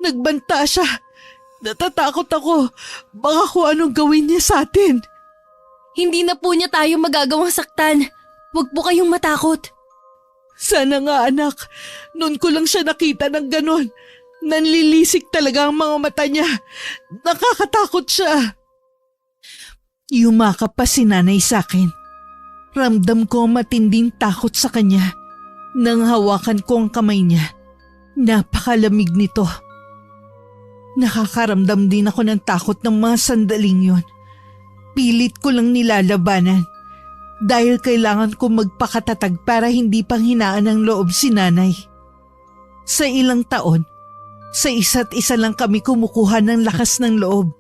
nagbanta siya. Natatakot ako. Baka kung anong gawin niya sa atin. Hindi na po niya tayo magagawang saktan. Huwag po kayong matakot. Sana nga anak, noon ko lang siya nakita ng ganon. Nanlilisik talaga ang mga mata niya. Nakakatakot siya. Yumakap pa si nanay sa akin. Ramdam ko ang matinding takot sa kanya. Nang hawakan ko ang kamay niya, napakalamig nito. Nakakaramdam din ako ng takot ng mga sandaling yon. Pilit ko lang nilalabanan. Dahil kailangan ko magpakatatag para hindi panghinaan ng loob si nanay. Sa ilang taon, sa isa't isa lang kami kumukuha ng lakas ng loob.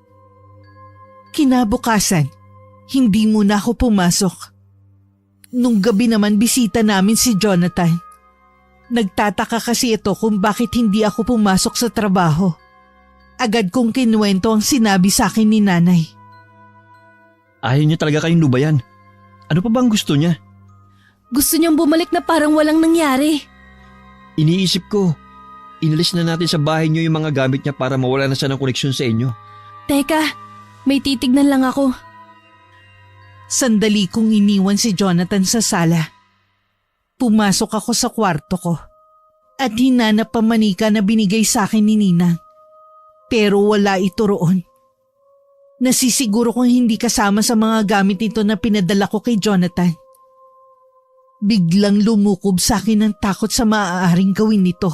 Kinabukasan, hindi muna ako pumasok. Nung gabi naman bisita namin si Jonathan. Nagtataka kasi ito kung bakit hindi ako pumasok sa trabaho. Agad kong kinuwento ang sinabi sa akin ni nanay. Ayaw niya talaga kayong lubayan. Ano pa bang gusto niya? Gusto niyang bumalik na parang walang nangyari. Iniisip ko, inalis na natin sa bahay niyo yung mga gamit niya para mawala na siya ng koneksyon sa inyo. Teka, may titignan lang ako. Sandali kong iniwan si Jonathan sa sala. Pumasok ako sa kwarto ko at hinanap ang manika na binigay sa akin ni Ninang. Pero wala ito roon. Nasisiguro kong hindi kasama sa mga gamit nito na pinadala ko kay Jonathan. Biglang lumukob sa akin ang takot sa maaaring gawin nito.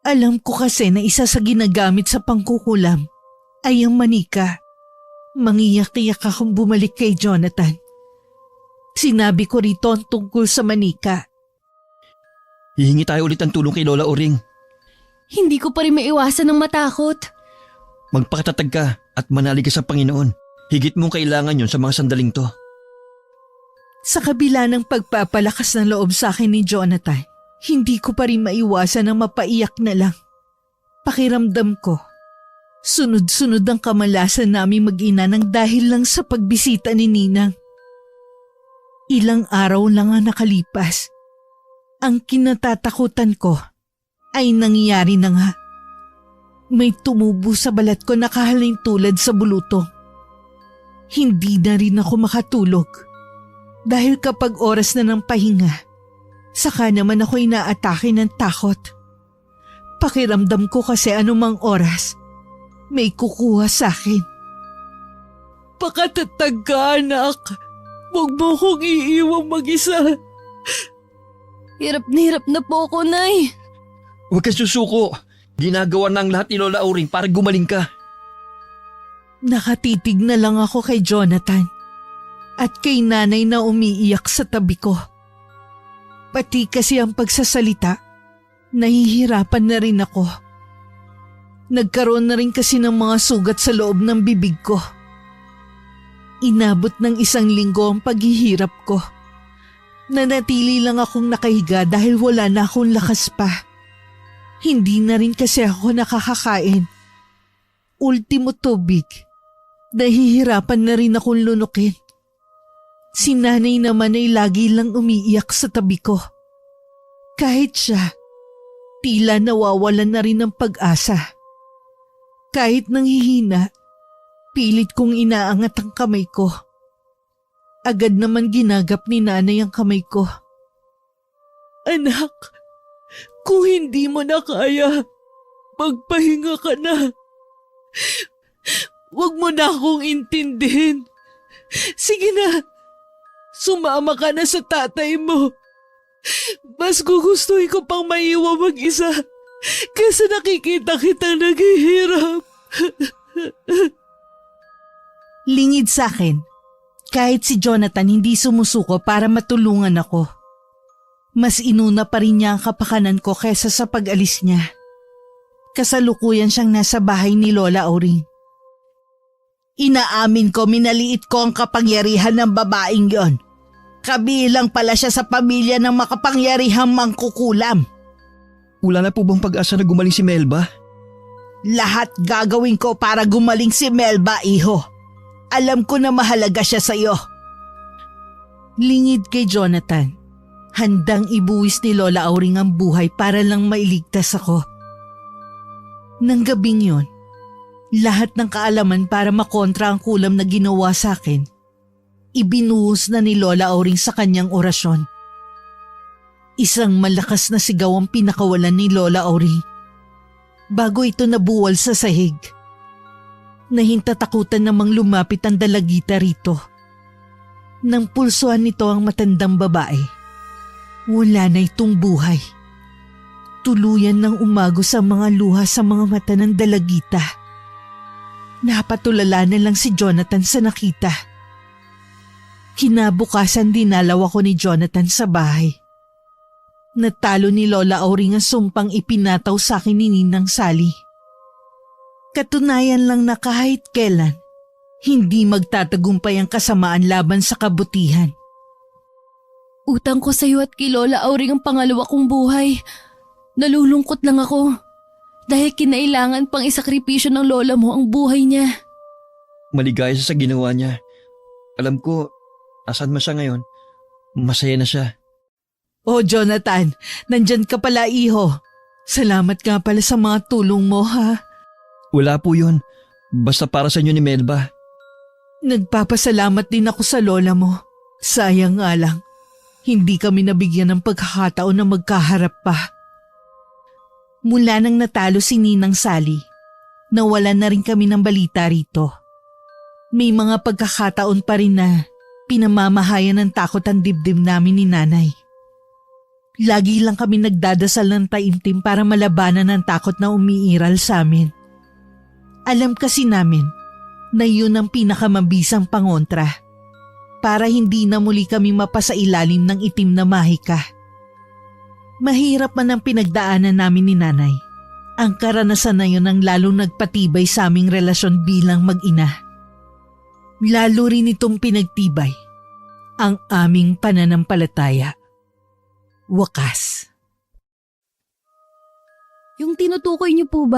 Alam ko kasi na isa sa ginagamit sa pangkukulam ay ang manika. Mangiyak-iyak akong bumalik kay Jonathan. Sinabi ko rito ang tungkol sa manika. Hihingi tayo ulit ng tulong kay Lola Auring. Hindi ko pa rin maiwasan ng matakot. Magpakatatag ka at manalig ka sa Panginoon. Higit mong kailangan yon sa mga sandaling to. Sa kabila ng pagpapalakas ng loob sa akin ni Jonathan, hindi ko pa rin maiwasan ang mapaiyak na lang. Pakiramdam ko, sunod-sunod ang kamalasan namin mag-ina ng dahil lang sa pagbisita ni Ninang. Ilang araw lang ang nakalipas. Ang kinatatakutan ko ay nangyayari na nga. May tumubo sa balat ko na kahaling tulad sa bulutong. Hindi na rin ako makatulog. Dahil kapag oras na ng pahinga, saka naman ako inaatake ng takot. Pakiramdam ko kasi anumang oras, may kukuha sa akin. Pakatatag ka, anak. Huwag mo kong iiwang mag-isa. Hirap na po ako, Nay. Huwag kang susuko. Ginagawa na ang lahat ni Lola Auring para gumaling ka. Nakatitig na lang ako kay Jonathan at kay nanay na umiiyak sa tabi ko. Pati kasi ang pagsasalita, nahihirapan na rin ako. Nagkaroon na rin kasi ng mga sugat sa loob ng bibig ko. Inabot ng 1 linggo ang paghihirap ko. Nanatili lang akong nakahiga dahil wala na akong lakas pa. Hindi na rin kasi ako nakakakain. Ultimo tubig. Nahihirapan na rin akong lunukin. Si nanay naman ay lagi lang umiiyak sa tabi ko. Kahit siya, tila nawawalan na rin ng pag-asa. Kahit nanghihina, pilit kong inaangat ang kamay ko. Agad naman ginagap ni nanay ang kamay ko. Anak, kung hindi mo na kaya, magpahinga ka na. Huwag mo na akong intindihin. Sige na, sumama ka na sa tatay mo. Mas gugustuhin ko pang maiwan mag-isa kasi nakikita kitang naghihirap. Lingid sa akin, kahit si Jonathan hindi sumusuko para matulungan ako. Mas inuna pa rin niya ang kapakanan ko kesa sa pag-alis niya. Kasalukuyan siyang nasa bahay ni Lola Auring. Inaamin ko minaliit ko ang kapangyarihan ng babaeng yon. Kabilang pala siya sa pamilya ng makapangyarihang mangkukulam. Wala na po bang pag-asa na gumaling si Melba? Lahat gagawin ko para gumaling si Melba, iho. Alam ko na mahalaga siya sa'yo. Lingid kay Jonathan, handang ibuwis ni Lola Auring ang buhay para lang mailigtas ako. Nang gabing yon, lahat ng kaalaman para makontra ang kulam na ginawa sa akin, ibinuhos na ni Lola Auring sa kanyang orasyon. Isang malakas na sigaw ang pinakawalan ni Lola Auring. Bago ito nabuwal sa sahig, nahintatakutan namang lumapit ang dalagita rito. Nang pulsuhan nito ang matandang babae, wala na itong buhay. Tuluyan ng umagos ang mga luha sa mga mata ng dalagita. Napatulala na lang si Jonathan sa nakita. Kinabukasan dinalaw ako ni Jonathan sa bahay. Natalo ni Lola Auring ang sumpang ipinataw sa akin ni Ninang Sally. Katunayan lang na kahit kailan, hindi magtatagumpay ang kasamaan laban sa kabutihan. Utang ko sa iyo at kay Lola Auring ang pangalawa kong buhay. Nalulungkot lang ako dahil kinailangan pang isakripisyo ng lola mo ang buhay niya. Maligaya siya sa ginawa niya. Alam ko, asan man siya ngayon, masaya na siya. Oh Jonathan, nandyan ka pala, iho. Salamat nga pala sa mga tulong mo, ha? Wala po yun. Basta para sa inyo ni Melba. Nagpapasalamat din ako sa lola mo. Sayang nga lang, hindi kami nabigyan ng pagkakataon na magkaharap pa. Mula nang natalo si Ninang Sally, nawalan na rin kami ng balita rito. May mga pagkakataon pa rin na pinamamahayan ng takot ang dibdib namin ni nanay. Lagi lang kami nagdadasal ng taimtim para malabanan ang takot na umiiral sa amin. Alam kasi namin na yun ang pinakamabisang pangontra para hindi na muli kami mapasailalim ng itim na mahika. Mahirap man ang pinagdaanan namin ni nanay. Ang karanasan na yun ang lalong nagpatibay sa aming relasyon bilang mag-ina. Lalo rin itong pinagtibay ang aming pananampalataya. Wakas. Yung tinutukoy niyo po ba